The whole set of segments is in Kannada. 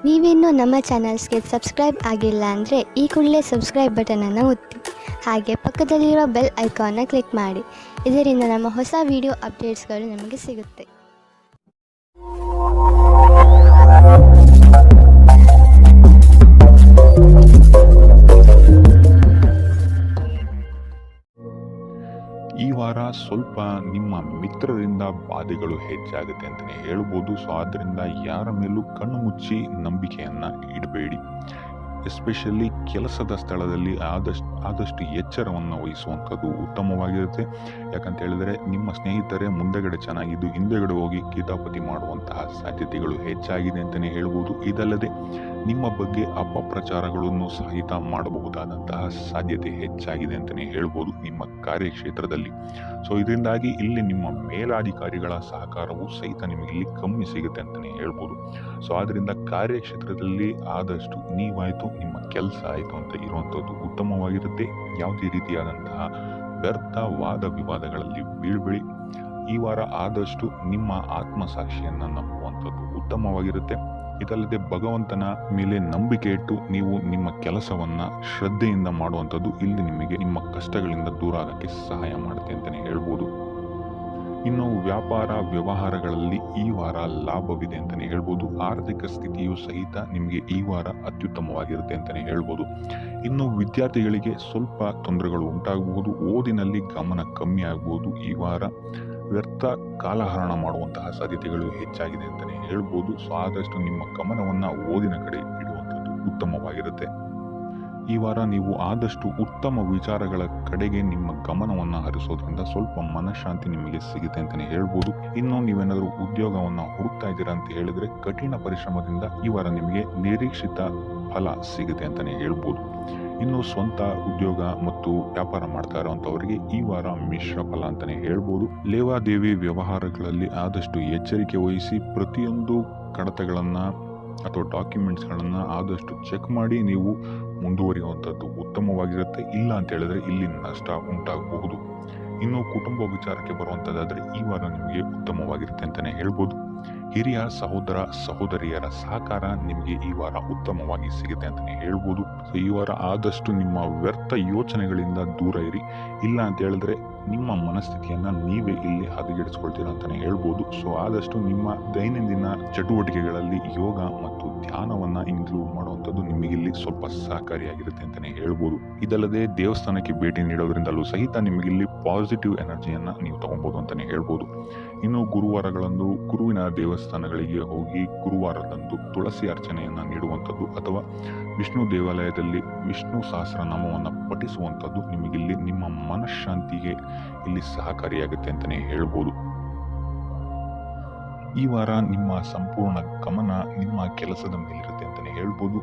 ನೀವಿನ್ನೂ ನಮ್ಮ ಚಾನಲ್ಸ್ಗೆ ಸಬ್ಸ್ಕ್ರೈಬ್ ಆಗಿಲ್ಲ ಅಂದರೆ ಈ ಕೂಡಲೇ ಸಬ್ಸ್ಕ್ರೈಬ್ ಬಟನನ್ನು ಒತ್ತಿ. ಹಾಗೆ ಪಕ್ಕದಲ್ಲಿರೋ ಬೆಲ್ ಐಕಾನ್ನ ಕ್ಲಿಕ್ ಮಾಡಿ. ಇದರಿಂದ ನಮ್ಮ ಹೊಸ ವಿಡಿಯೋ ಅಪ್ಡೇಟ್ಸ್ಗಳು ನಿಮಗೆ ಸಿಗುತ್ತೆ. ಈ ವಾರ ಸ್ವಲ್ಪ ನಿಮ್ಮ ಮಿತ್ರರಿಂದ ಬಾಧೆಗಳು ಹೆಚ್ಚಾಗುತ್ತೆ ಅಂತಲೇ ಹೇಳ್ಬೋದು. ಸೊ ಆದ್ದರಿಂದ ಯಾರ ಮೇಲೂ ಕಣ್ಣು ಮುಚ್ಚಿ ನಂಬಿಕೆಯನ್ನು ಇಡಬೇಡಿ. ಎಸ್ಪೆಷಲಿ ಕೆಲಸದ ಸ್ಥಳದಲ್ಲಿ ಆದಷ್ಟು ಎಚ್ಚರವನ್ನು ವಹಿಸುವಂಥದ್ದು ಉತ್ತಮವಾಗಿರುತ್ತೆ. ಯಾಕಂತ ಹೇಳಿದರೆ ನಿಮ್ಮ ಸ್ನೇಹಿತರೇ ಮುಂದೆಗಡೆ ಚೆನ್ನಾಗಿದ್ದು ಹಿಂದೆಗಡೆ ಹೋಗಿ ಕಿತಾಪತಿ ಮಾಡುವಂತಹ ಸಾಧ್ಯತೆಗಳು ಹೆಚ್ಚಾಗಿದೆ ಅಂತಲೇ ಹೇಳ್ಬೋದು. ಇದಲ್ಲದೆ ನಿಮ್ಮ ಬಗ್ಗೆ ಅಪಪ್ರಚಾರಗಳನ್ನು ಸಹಿತ ಮಾಡಬಹುದಾದಂತಹ ಸಾಧ್ಯತೆ ಹೆಚ್ಚಾಗಿದೆ ಅಂತಲೇ ಹೇಳ್ಬೋದು ನಿಮ್ಮ ಕಾರ್ಯಕ್ಷೇತ್ರದಲ್ಲಿ. ಸೊ ಇದರಿಂದಾಗಿ ಇಲ್ಲಿ ನಿಮ್ಮ ಮೇಲಾಧಿಕಾರಿಗಳ ಸಹಕಾರವು ಸಹಿತ ನಿಮಗೆ ಇಲ್ಲಿ ಕಮ್ಮಿ ಸಿಗುತ್ತೆ ಅಂತಲೇ ಹೇಳ್ಬೋದು. ಸೊ ಆದ್ದರಿಂದ ಕಾರ್ಯಕ್ಷೇತ್ರದಲ್ಲಿ ಆದಷ್ಟು ನೀವಾಯಿತು ನಿಮ್ಮ ಕೆಲಸ ಆಯಿತು ಅಂತ ಇರುವಂಥದ್ದು ಉತ್ತಮವಾಗಿರುತ್ತೆ. ಯಾವುದೇ ರೀತಿಯಾದಂತಹ ವ್ಯರ್ಥ ವಾದ ವಿವಾದಗಳಲ್ಲಿ ಬೀಳ್ಬೇಡಿ. ಈ ವಾರ ಆದಷ್ಟು ನಿಮ್ಮ ಆತ್ಮಸಾಕ್ಷಿಯನ್ನು ನಂಬುವಂಥದ್ದು ಉತ್ತಮವಾಗಿರುತ್ತೆ. ಇದಲ್ಲದೆ ಭಗವಂತನ ಮೇಲೆ ನಂಬಿಕೆ ಇಟ್ಟು ನೀವು ನಿಮ್ಮ ಕೆಲಸವನ್ನ ಶ್ರದ್ಧೆಯಿಂದ ಮಾಡುವಂಥದ್ದು ಇಲ್ಲಿ ನಿಮಗೆ ನಿಮ್ಮ ಕಷ್ಟಗಳಿಂದ ದೂರ ಆಗಕ್ಕೆ ಸಹಾಯ ಮಾಡುತ್ತೆ ಅಂತಲೇ ಹೇಳ್ಬೋದು. ಇನ್ನು ವ್ಯಾಪಾರ ವ್ಯವಹಾರಗಳಲ್ಲಿ ಈ ವಾರ ಲಾಭವಿದೆ ಅಂತಲೇ ಹೇಳ್ಬೋದು. ಆರ್ಥಿಕ ಸ್ಥಿತಿಯು ಸಹಿತ ನಿಮಗೆ ಈ ವಾರ ಅತ್ಯುತ್ತಮವಾಗಿರುತ್ತೆ ಅಂತಲೇ ಹೇಳ್ಬೋದು. ಇನ್ನು ವಿದ್ಯಾರ್ಥಿಗಳಿಗೆ ಸ್ವಲ್ಪ ತೊಂದರೆಗಳು ಉಂಟಾಗಬಹುದು. ಓದಿನಲ್ಲಿ ಗಮನ ಕಮ್ಮಿ ಆಗಬಹುದು. ಈ ವಾರ ವ್ಯರ್ಥ ಕಾಲಹರಣ ಮಾಡುವಂತಹ ಸಾಧ್ಯತೆಗಳು ಹೆಚ್ಚಾಗಿದೆ ಅಂತಲೇ ಹೇಳ್ಬೋದು. ಸೊ ಆದಷ್ಟು ನಿಮ್ಮ ಗಮನವನ್ನು ಓದಿನ ಕಡೆ ಇಡುವಂಥದ್ದು ಉತ್ತಮವಾಗಿರುತ್ತೆ. ಈ ವಾರ ನೀವು ಆದಷ್ಟು ಉತ್ತಮ ವಿಚಾರಗಳ ಕಡೆಗೆ ನಿಮ್ಮ ಗಮನವನ್ನು ಹರಿಸೋದ್ರಿಂದ ಸ್ವಲ್ಪ ಮನಃಶಾಂತಿ ನಿಮಗೆ ಸಿಗುತ್ತೆ ಅಂತಲೇ ಹೇಳ್ಬೋದು. ಇನ್ನು ನೀವೇನಾದರೂ ಉದ್ಯೋಗವನ್ನು ಹುಡುಕ್ತಾ ಇದ್ದೀರಾ ಅಂತ ಹೇಳಿದ್ರೆ ಕಠಿಣ ಪರಿಶ್ರಮದಿಂದ ಈ ವಾರ ನಿಮಗೆ ನಿರೀಕ್ಷಿತ ಫಲ ಸಿಗುತ್ತೆ ಅಂತಲೇ ಹೇಳ್ಬೋದು. ಇನ್ನು ಸ್ವಂತ ಉದ್ಯೋಗ ಮತ್ತು ವ್ಯಾಪಾರ ಮಾಡ್ತಾ ಇರುವಂತವರಿಗೆ ಈ ವಾರ ಮಿಶ್ರ ಫಲ ಅಂತಾನೆ ಹೇಳ್ಬೋದು. ಲೇವಾದೇವಿ ವ್ಯವಹಾರಗಳಲ್ಲಿ ಆದಷ್ಟು ಎಚ್ಚರಿಕೆ ವಹಿಸಿ ಪ್ರತಿಯೊಂದು ಕಡತಗಳನ್ನ ಅಥವಾ ಡಾಕ್ಯುಮೆಂಟ್ಸ್ಗಳನ್ನ ಆದಷ್ಟು ಚೆಕ್ ಮಾಡಿ ನೀವು ಮುಂದುವರಿಯುವಂಥದ್ದು ಉತ್ತಮವಾಗಿರುತ್ತೆ. ಇಲ್ಲ ಅಂತ ಹೇಳಿದ್ರೆ ಇಲ್ಲಿ ನಷ್ಟ ಉಂಟಾಗಬಹುದು. ಇನ್ನು ಕುಟುಂಬ ವಿಚಾರಕ್ಕೆ ಬರುವಂಥದ್ದಾದ್ರೆ ಈ ವಾರ ನಿಮಗೆ ಉತ್ತಮವಾಗಿರುತ್ತೆ ಅಂತಾನೆ ಹೇಳ್ಬೋದು. ಹಿರಿಯ ಸಹೋದರ ಸಹೋದರಿಯರ ಸಹಕಾರ ನಿಮಗೆ ಈ ವಾರ ಉತ್ತಮವಾಗಿ ಸಿಗುತ್ತೆ ಅಂತಾನೆ ಹೇಳ್ಬೋದು. ಸೊ ಈ ವಾರ ಆದಷ್ಟು ನಿಮ್ಮ ವ್ಯರ್ಥ ಯೋಚನೆಗಳಿಂದ ದೂರ ಇರಿ. ಇಲ್ಲ ಅಂತ ಹೇಳಿದ್ರೆ ನಿಮ್ಮ ಮನಸ್ಥಿತಿಯನ್ನ ನೀವೇ ಇಲ್ಲಿ ಹದಗೆಡಿಸ್ಕೊಳ್ತೀರ ಅಂತಾನೆ ಹೇಳ್ಬೋದು. ಸೊ ಆದಷ್ಟು ನಿಮ್ಮ ದೈನಂದಿನ ಚಟುವಟಿಕೆಗಳಲ್ಲಿ ಯೋಗ ಮತ್ತು ಧ್ಯಾನವನ್ನ ಇನ್ಕ್ಲೂಡ್ ಮಾಡುವಂಥದ್ದು ನಿಮಗೆ ಇಲ್ಲಿ ಸ್ವಲ್ಪ ಸಹಕಾರಿಯಾಗಿರುತ್ತೆ ಅಂತಾನೆ ಹೇಳ್ಬೋದು. ಇದಲ್ಲದೆ ದೇವಸ್ಥಾನಕ್ಕೆ ಭೇಟಿ ನೀಡೋದ್ರಿಂದಲೂ ಸಹಿತ ನಿಮಗೆ ಇಲ್ಲಿ ಪಾಸಿಟಿವ್ ಎನರ್ಜಿಯನ್ನ ನೀವು ತಗೊಬಹುದು ಅಂತಾನೆ ಹೇಳ್ಬೋದು. ಇನ್ನು ಗುರುವಾರಗಳಂದು ಗುರುವಿನ ದೇವಸ್ಥಾನಗಳಿಗೆ ಹೋಗಿ ಗುರುವಾರದಂದು ತುಳಸಿ ಅರ್ಚನೆಯನ್ನ ನೀಡುವಂಥದ್ದು ಅಥವಾ ವಿಷ್ಣು ದೇವಾಲಯದಲ್ಲಿ ವಿಷ್ಣು ಸಹಸ್ರನಾಮವನ್ನು ಪಠಿಸುವಂಥದ್ದು ನಿಮಗಿಲ್ಲಿ ನಿಮ್ಮ ಮನಃಶಾಂತಿಗೆ ಇಲ್ಲಿ ಸಹಕಾರಿಯಾಗುತ್ತೆ ಅಂತಾನೆ ಹೇಳ್ಬೋದು. ಈ ವಾರ ನಿಮ್ಮ ಸಂಪೂರ್ಣ ಗಮನ ನಿಮ್ಮ ಕೆಲಸದ ಮೇಲಿರುತ್ತೆ ಅಂತಾನೆ ಹೇಳ್ಬೋದು.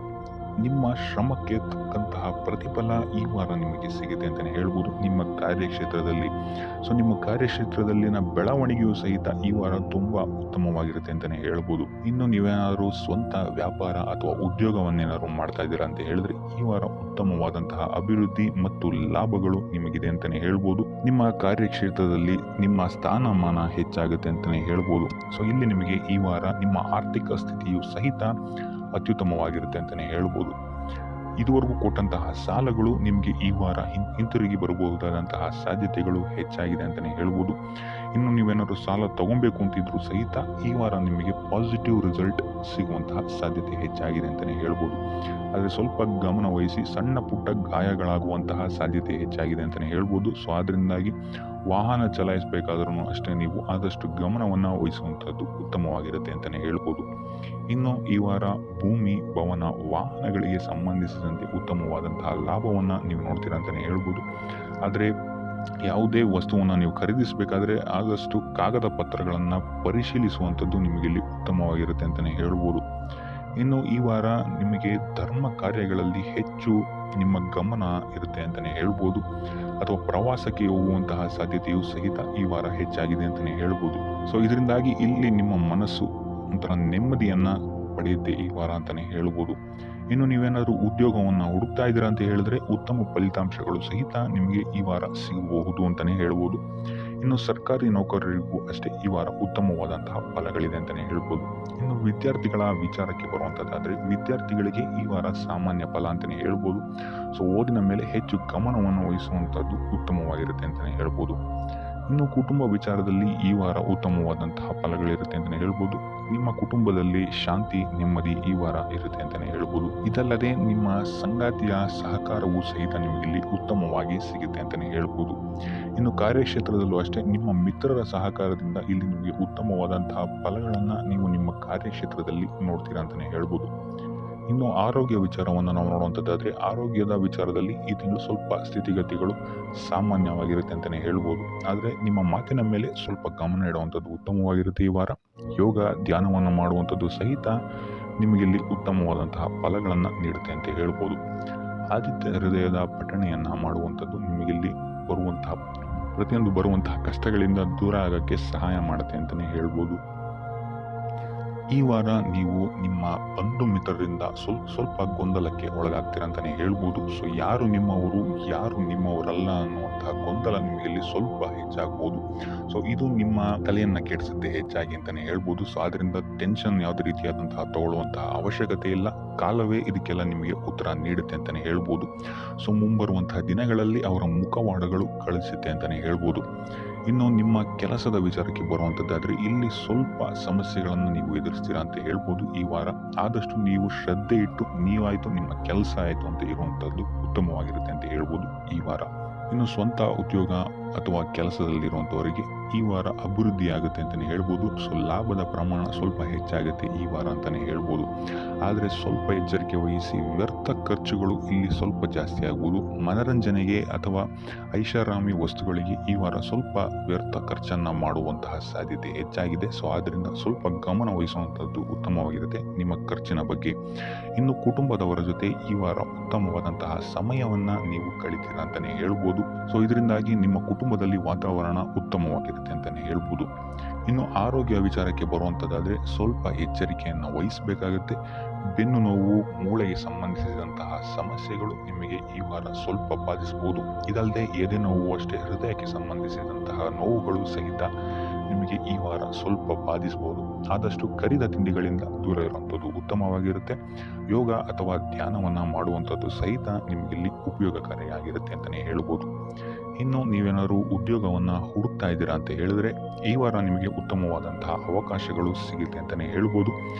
ನಿಮ್ಮ ಶ್ರಮಕ್ಕೆ ತಕ್ಕಂತಹ ಪ್ರತಿಫಲ ಈ ವಾರ ನಿಮಗೆ ಸಿಗುತ್ತೆ ಅಂತಾನೆ ಹೇಳ್ಬೋದು ನಿಮ್ಮ ಕಾರ್ಯಕ್ಷೇತ್ರದಲ್ಲಿ. ಸೊ ನಿಮ್ಮ ಕಾರ್ಯಕ್ಷೇತ್ರದಲ್ಲಿನ ಬೆಳವಣಿಗೆಯೂ ಸಹಿತ ಈ ವಾರ ತುಂಬಾ ಉತ್ತಮವಾಗಿರುತ್ತೆ ಅಂತಾನೆ ಹೇಳ್ಬೋದು. ಇನ್ನು ನೀವೇನಾದರೂ ಸ್ವಂತ ವ್ಯಾಪಾರ ಅಥವಾ ಉದ್ಯೋಗವನ್ನೇನಾದ್ರು ಮಾಡ್ತಾ ಇದ್ದೀರಾ ಅಂತ ಹೇಳಿದ್ರೆ ಈ ವಾರ ಉತ್ತಮವಾದಂತಹ ಅಭಿವೃದ್ಧಿ ಮತ್ತು ಲಾಭಗಳು ನಿಮಗಿದೆ ಅಂತಾನೆ ಹೇಳ್ಬೋದು. ನಿಮ್ಮ ಕಾರ್ಯಕ್ಷೇತ್ರದಲ್ಲಿ ನಿಮ್ಮ ಸ್ಥಾನಮಾನ ಹೆಚ್ಚಾಗುತ್ತೆ ಅಂತಾನೆ ಹೇಳ್ಬೋದು. ಸೊ ಇಲ್ಲಿ ನಿಮಗೆ ಈ ವಾರ ನಿಮ್ಮ ಆರ್ಥಿಕ ಸ್ಥಿತಿಯು ಸಹಿತ ಅತ್ಯುತ್ತಮವಾಗಿರುತ್ತೆ ಅಂತಾನೆ ಹೇಳ್ಬೋದು. ಇದುವರೆಗೂ ಕೊಟ್ಟಂತಹ ಸಾಲಗಳು ನಿಮಗೆ ಈ ವಾರ ಹಿಂತಿರುಗಿ ಬರಬಹುದಾದಂತಹ ಸಾಧ್ಯತೆಗಳು ಹೆಚ್ಚಾಗಿದೆ ಅಂತಾನೆ ಹೇಳ್ಬೋದು. ಇನ್ನು ನೀವೇನಾದ್ರು ಸಾಲ ತಗೊಬೇಕು ಅಂತಿದ್ರು ಸಹಿತ ಈ ವಾರ ನಿಮಗೆ ಪಾಸಿಟಿವ್ ರಿಸಲ್ಟ್ ಸಿಗುವಂತಹ ಸಾಧ್ಯತೆ ಹೆಚ್ಚಾಗಿದೆ ಅಂತಾನೆ ಹೇಳ್ಬೋದು. ಆದರೆ ಸ್ವಲ್ಪ ಗಮನ ವಹಿಸಿ ಸಣ್ಣ ಪುಟ್ಟ ಗಾಯಗಳಾಗುವಂತಹ ಸಾಧ್ಯತೆ ಹೆಚ್ಚಾಗಿದೆ ಅಂತಾನೆ ಹೇಳ್ಬೋದು. ಸೊ ಆದ್ರಿಂದಾಗಿ ವಾಹನ ಚಲಾಯಿಸಬೇಕಾದ್ರೂ ಅಷ್ಟೇ ನೀವು ಆದಷ್ಟು ಗಮನವನ್ನು ವಹಿಸುವಂಥದ್ದು ಉತ್ತಮವಾಗಿರುತ್ತೆ ಅಂತಾನೆ ಹೇಳ್ಬೋದು. ಇನ್ನು ಈ ವಾರ ಭೂಮಿ ಭವನ ವಾಹನಗಳಿಗೆ ಸಂಬಂಧಿಸಿದಂತೆ ಉತ್ತಮವಾದಂತಹ ಲಾಭವನ್ನು ನೀವು ನೋಡ್ತೀರಾ ಅಂತಾನೆ ಹೇಳ್ಬೋದು. ಆದರೆ ಯಾವುದೇ ವಸ್ತುವನ್ನು ನೀವು ಖರೀದಿಸಬೇಕಾದ್ರೆ ಆದಷ್ಟು ಕಾಗದ ಪತ್ರಗಳನ್ನು ಪರಿಶೀಲಿಸುವಂಥದ್ದು ನಿಮಗೆ ಇಲ್ಲಿ ಉತ್ತಮವಾಗಿರುತ್ತೆ ಅಂತಾನೆ ಹೇಳ್ಬೋದು. ಇನ್ನು ಈ ವಾರ ನಿಮಗೆ ಧರ್ಮ ಕಾರ್ಯಗಳಲ್ಲಿ ಹೆಚ್ಚು ನಿಮ್ಮ ಗಮನ ಇರುತ್ತೆ ಅಂತಾನೆ ಹೇಳ್ಬೋದು. ಅಥವಾ ಪ್ರವಾಸಕ್ಕೆ ಹೋಗುವಂತಹ ಸಾಧ್ಯತೆಯು ಸಹಿತ ಈ ವಾರ ಹೆಚ್ಚಾಗಿದೆ ಅಂತಾನೆ ಹೇಳ್ಬೋದು. ಸೊ ಇದರಿಂದಾಗಿ ಇಲ್ಲಿ ನಿಮ್ಮ ಮನಸ್ಸು ಒಂಥರ ನೆಮ್ಮದಿಯನ್ನ ಪಡೆಯುತ್ತೆ ಈ ವಾರ ಅಂತಾನೆ ಹೇಳ್ಬೋದು. ಇನ್ನು ನೀವೇನಾದ್ರೂ ಉದ್ಯೋಗವನ್ನು ಹುಡುಕ್ತಾ ಇದ್ದೀರಾ ಅಂತ ಹೇಳಿದ್ರೆ ಉತ್ತಮ ಫಲಿತಾಂಶಗಳು ಸಹಿತ ನಿಮಗೆ ಈ ವಾರ ಸಿಗಬಹುದು ಅಂತಾನೆ ಹೇಳ್ಬೋದು. ಇನ್ನು ಸರ್ಕಾರಿ ನೌಕರರಿಗೂ ಅಷ್ಟೇ ಈ ವಾರ ಉತ್ತಮವಾದಂತಹ ಫಲಗಳಿದೆ ಅಂತಲೇ ಹೇಳ್ಬೋದು. ಇನ್ನು ವಿದ್ಯಾರ್ಥಿಗಳ ವಿಚಾರಕ್ಕೆ ಬರುವಂಥದ್ದಾದರೆ ವಿದ್ಯಾರ್ಥಿಗಳಿಗೆ ಈ ವಾರ ಸಾಮಾನ್ಯ ಫಲ ಅಂತಲೇ ಹೇಳ್ಬೋದು. ಸೊ ಓದಿನ ಮೇಲೆ ಹೆಚ್ಚು ಗಮನವನ್ನು ವಹಿಸುವಂಥದ್ದು ಉತ್ತಮವಾಗಿರುತ್ತೆ ಅಂತಲೇ ಹೇಳ್ಬೋದು. ಇನ್ನು ಕುಟುಂಬ ವಿಚಾರದಲ್ಲಿ ಈ ವಾರ ಉತ್ತಮವಾದಂತಹ ಫಲಗಳಿರುತ್ತೆ ಅಂತಲೇ ಹೇಳ್ಬೋದು. ನಿಮ್ಮ ಕುಟುಂಬದಲ್ಲಿ ಶಾಂತಿ ನೆಮ್ಮದಿ ಈ ವಾರ ಇರುತ್ತೆ ಅಂತಲೇ ಹೇಳ್ಬೋದು. ಇದಲ್ಲದೆ ನಿಮ್ಮ ಸಂಗಾತಿಯ ಸಹಕಾರವೂ ಸಹಿತ ನಿಮಗಿಲ್ಲಿ ಉತ್ತಮವಾಗಿ ಸಿಗುತ್ತೆ ಅಂತಲೇ ಹೇಳ್ಬೋದು. ಇನ್ನು ಕಾರ್ಯಕ್ಷೇತ್ರದಲ್ಲೂ ಅಷ್ಟೇ ನಿಮ್ಮ ಮಿತ್ರರ ಸಹಕಾರದಿಂದ ಇಲ್ಲಿ ನಿಮಗೆ ಉತ್ತಮವಾದಂತಹ ಫಲಗಳನ್ನು ನೀವು ನಿಮ್ಮ ಕಾರ್ಯಕ್ಷೇತ್ರದಲ್ಲಿ ನೋಡ್ತೀರಾ ಅಂತಲೇ ಹೇಳ್ಬೋದು. ಇನ್ನು ಆರೋಗ್ಯ ವಿಚಾರವನ್ನು ನಾವು ನೋಡುವಂಥದ್ದಾದರೆ ಆರೋಗ್ಯದ ವಿಚಾರದಲ್ಲಿ ಈ ತಿಂಗಳು ಸ್ವಲ್ಪ ಸ್ಥಿತಿಗತಿಗಳು ಸಾಮಾನ್ಯವಾಗಿರುತ್ತೆ ಅಂತಲೇ ಹೇಳ್ಬೋದು. ಆದರೆ ನಿಮ್ಮ ಮಾತಿನ ಮೇಲೆ ಸ್ವಲ್ಪ ಗಮನ ಇಡುವಂಥದ್ದು ಉತ್ತಮವಾಗಿರುತ್ತೆ. ಈ ವಾರ ಯೋಗ ಧ್ಯಾನವನ್ನು ಮಾಡುವಂಥದ್ದು ಸಹಿತ ನಿಮಗಿಲ್ಲಿ ಉತ್ತಮವಾದಂತಹ ಫಲಗಳನ್ನು ನೀಡುತ್ತೆ ಅಂತ ಹೇಳ್ಬೋದು. ಆದಿತ್ಯ ಹೃದಯದ ಪಠಣೆಯನ್ನು ಮಾಡುವಂಥದ್ದು ನಿಮಗಿಲ್ಲಿ ಪ್ರತಿಯೊಂದು ಬರುವಂತಹ ಕಷ್ಟಗಳಿಂದ ದೂರ ಆಗೋಕ್ಕೆ ಸಹಾಯ ಮಾಡುತ್ತೆ ಅಂತಲೇ ಹೇಳ್ಬೋದು. ಈ ವಾರ ನೀವು ನಿಮ್ಮ ಬಂಧು ಮಿತ್ರರಿಂದ ಸ್ವಲ್ಪ ಗೊಂದಲಕ್ಕೆ ಒಳಗಾಗ್ತೀರ ಅಂತಲೇ ಹೇಳ್ಬೋದು. ಸೊ ಯಾರು ನಿಮ್ಮವರು ಯಾರು ನಿಮ್ಮವರಲ್ಲ ಅನ್ನುವಂತಹ ಗೊಂದಲ ನಿಮಗೆ ಇಲ್ಲಿ ಸ್ವಲ್ಪ ಹೆಚ್ಚಾಗ್ಬೋದು. ಸೊ ಇದು ನಿಮ್ಮ ತಲೆಯನ್ನು ಕೆಡಿಸುತ್ತೆ ಹೆಚ್ಚಾಗಿ ಅಂತಲೇ ಹೇಳ್ಬೋದು. ಸೊ ಅದರಿಂದ ಟೆನ್ಷನ್ ಯಾವುದೇ ರೀತಿಯಾದಂತಹ ತಗೊಳ್ಳುವಂತಹ ಅವಶ್ಯಕತೆ ಇಲ್ಲ. ಕಾಲವೇ ಇದಕ್ಕೆಲ್ಲ ನಿಮಗೆ ಉತ್ತರ ನೀಡುತ್ತೆ ಅಂತಲೇ ಹೇಳ್ಬೋದು. ಸೊ ಮುಂಬರುವಂತಹ ದಿನಗಳಲ್ಲಿ ಅವರ ಮುಖವಾಡಗಳು ಕಳಿಸುತ್ತೆ ಅಂತಲೇ ಹೇಳ್ಬೋದು. ಇನ್ನು ನಿಮ್ಮ ಕೆಲಸದ ವಿಚಾರಕ್ಕೆ ಬರುವಂಥದ್ದಾದರೆ ಇಲ್ಲಿ ಸ್ವಲ್ಪ ಸಮಸ್ಯೆಗಳನ್ನು ನೀವು ಎದುರಿಸ್ತೀರಾ ಅಂತ ಹೇಳ್ಬೋದು. ಈ ವಾರ ಆದಷ್ಟು ನೀವು ಶ್ರದ್ಧೆ ಇಟ್ಟು ನೀವಾಯಿತು ನಿಮ್ಮ ಕೆಲಸ ಆಯಿತು ಅಂತ ಇರುವಂಥದ್ದು ಉತ್ತಮವಾಗಿರುತ್ತೆ ಅಂತ ಹೇಳ್ಬೋದು ಈ ವಾರ. ಇನ್ನು ಸ್ವಂತ ಉದ್ಯೋಗ ಅಥವಾ ಕೆಲಸದಲ್ಲಿರುವಂಥವರಿಗೆ ಈ ವಾರ ಅಭಿವೃದ್ಧಿ ಆಗುತ್ತೆ ಅಂತಲೇ ಹೇಳ್ಬೋದು. ಸೊ ಲಾಭದ ಪ್ರಮಾಣ ಸ್ವಲ್ಪ ಹೆಚ್ಚಾಗುತ್ತೆ ಈ ವಾರ ಅಂತಲೇ ಹೇಳ್ಬೋದು. ಆದರೆ ಸ್ವಲ್ಪ ಎಚ್ಚರಿಕೆ ವಹಿಸಿ. ವ್ಯರ್ಥ ಖರ್ಚುಗಳು ಇಲ್ಲಿ ಸ್ವಲ್ಪ ಜಾಸ್ತಿ ಆಗ್ಬೋದು. ಮನರಂಜನೆಗೆ ಅಥವಾ ಐಷಾರಾಮಿ ವಸ್ತುಗಳಿಗೆ ಈ ವಾರ ಸ್ವಲ್ಪ ವ್ಯರ್ಥ ಖರ್ಚನ್ನು ಮಾಡುವಂತಹ ಸಾಧ್ಯತೆ ಹೆಚ್ಚಾಗಿದೆ. ಸೊ ಆದ್ದರಿಂದ ಸ್ವಲ್ಪ ಗಮನ ವಹಿಸುವಂಥದ್ದು ಉತ್ತಮವಾಗಿರುತ್ತೆ ನಿಮ್ಮ ಖರ್ಚಿನ ಬಗ್ಗೆ. ಇನ್ನು ಕುಟುಂಬದವರ ಜೊತೆ ಈ ವಾರ ಉತ್ತಮವಾದಂತಹ ಸಮಯವನ್ನು ನೀವು ಕಳಿತೀರಾ ಅಂತಲೇ ಹೇಳ್ಬೋದು. ಸೊ ಇದರಿಂದಾಗಿ ನಿಮ್ಮ ಕುಟುಂಬದಲ್ಲಿ ವಾತಾವರಣ ಉತ್ತಮವಾಗಿರುತ್ತೆ ಅಂತಲೇ ಹೇಳ್ಬೋದು. ಇನ್ನು ಆರೋಗ್ಯ ವಿಚಾರಕ್ಕೆ ಬರುವಂಥದ್ದಾದರೆ ಸ್ವಲ್ಪ ಎಚ್ಚರಿಕೆಯನ್ನು ವಹಿಸಬೇಕಾಗುತ್ತೆ. ಬೆನ್ನು ನೋವು ಮೂಳೆಗೆ ಸಂಬಂಧಿಸಿದಂತಹ ಸಮಸ್ಯೆಗಳು ನಿಮಗೆ ಈ ವಾರ ಸ್ವಲ್ಪ ಬಾಧಿಸಬಹುದು. ಇದಲ್ಲದೆ ಎದೆ ನೋವು ಅಷ್ಟೇ ಹೃದಯಕ್ಕೆ ಸಂಬಂಧಿಸಿದಂತಹ ನೋವುಗಳು ಸಹಿತ ನಿಮಗೆ ಈ ವಾರ ಸ್ವಲ್ಪ ಬಾಧಿಸಬಹುದು. ಆದಷ್ಟು ಕರಿದ ತಿಂಡಿಗಳಿಂದ ದೂರ ಇರುವಂಥದ್ದು ಉತ್ತಮವಾಗಿರುತ್ತೆ. ಯೋಗ ಅಥವಾ ಧ್ಯಾನವನ್ನು ಮಾಡುವಂಥದ್ದು ಸಹಿತ ನಿಮಗಿಲ್ಲಿ ಉಪಯೋಗಕಾರಿಯಾಗಿರುತ್ತೆ ಅಂತಲೇ ಹೇಳ್ಬೋದು. ಇನ್ನು ನೀವೇನಾದರೂ ಉದ್ಯೋಗವನ್ನು ಹುಡುಕ್ತಾ ಇದ್ದೀರಾ ಅಂತ ಹೇಳಿದ್ರೆ ಈ ವಾರ ನಿಮಗೆ ಉತ್ತಮವಾದಂತಹ ಅವಕಾಶಗಳು ಸಿಗುತ್ತೆ ಅಂತಲೇ ಹೇಳ್ಬೋದು.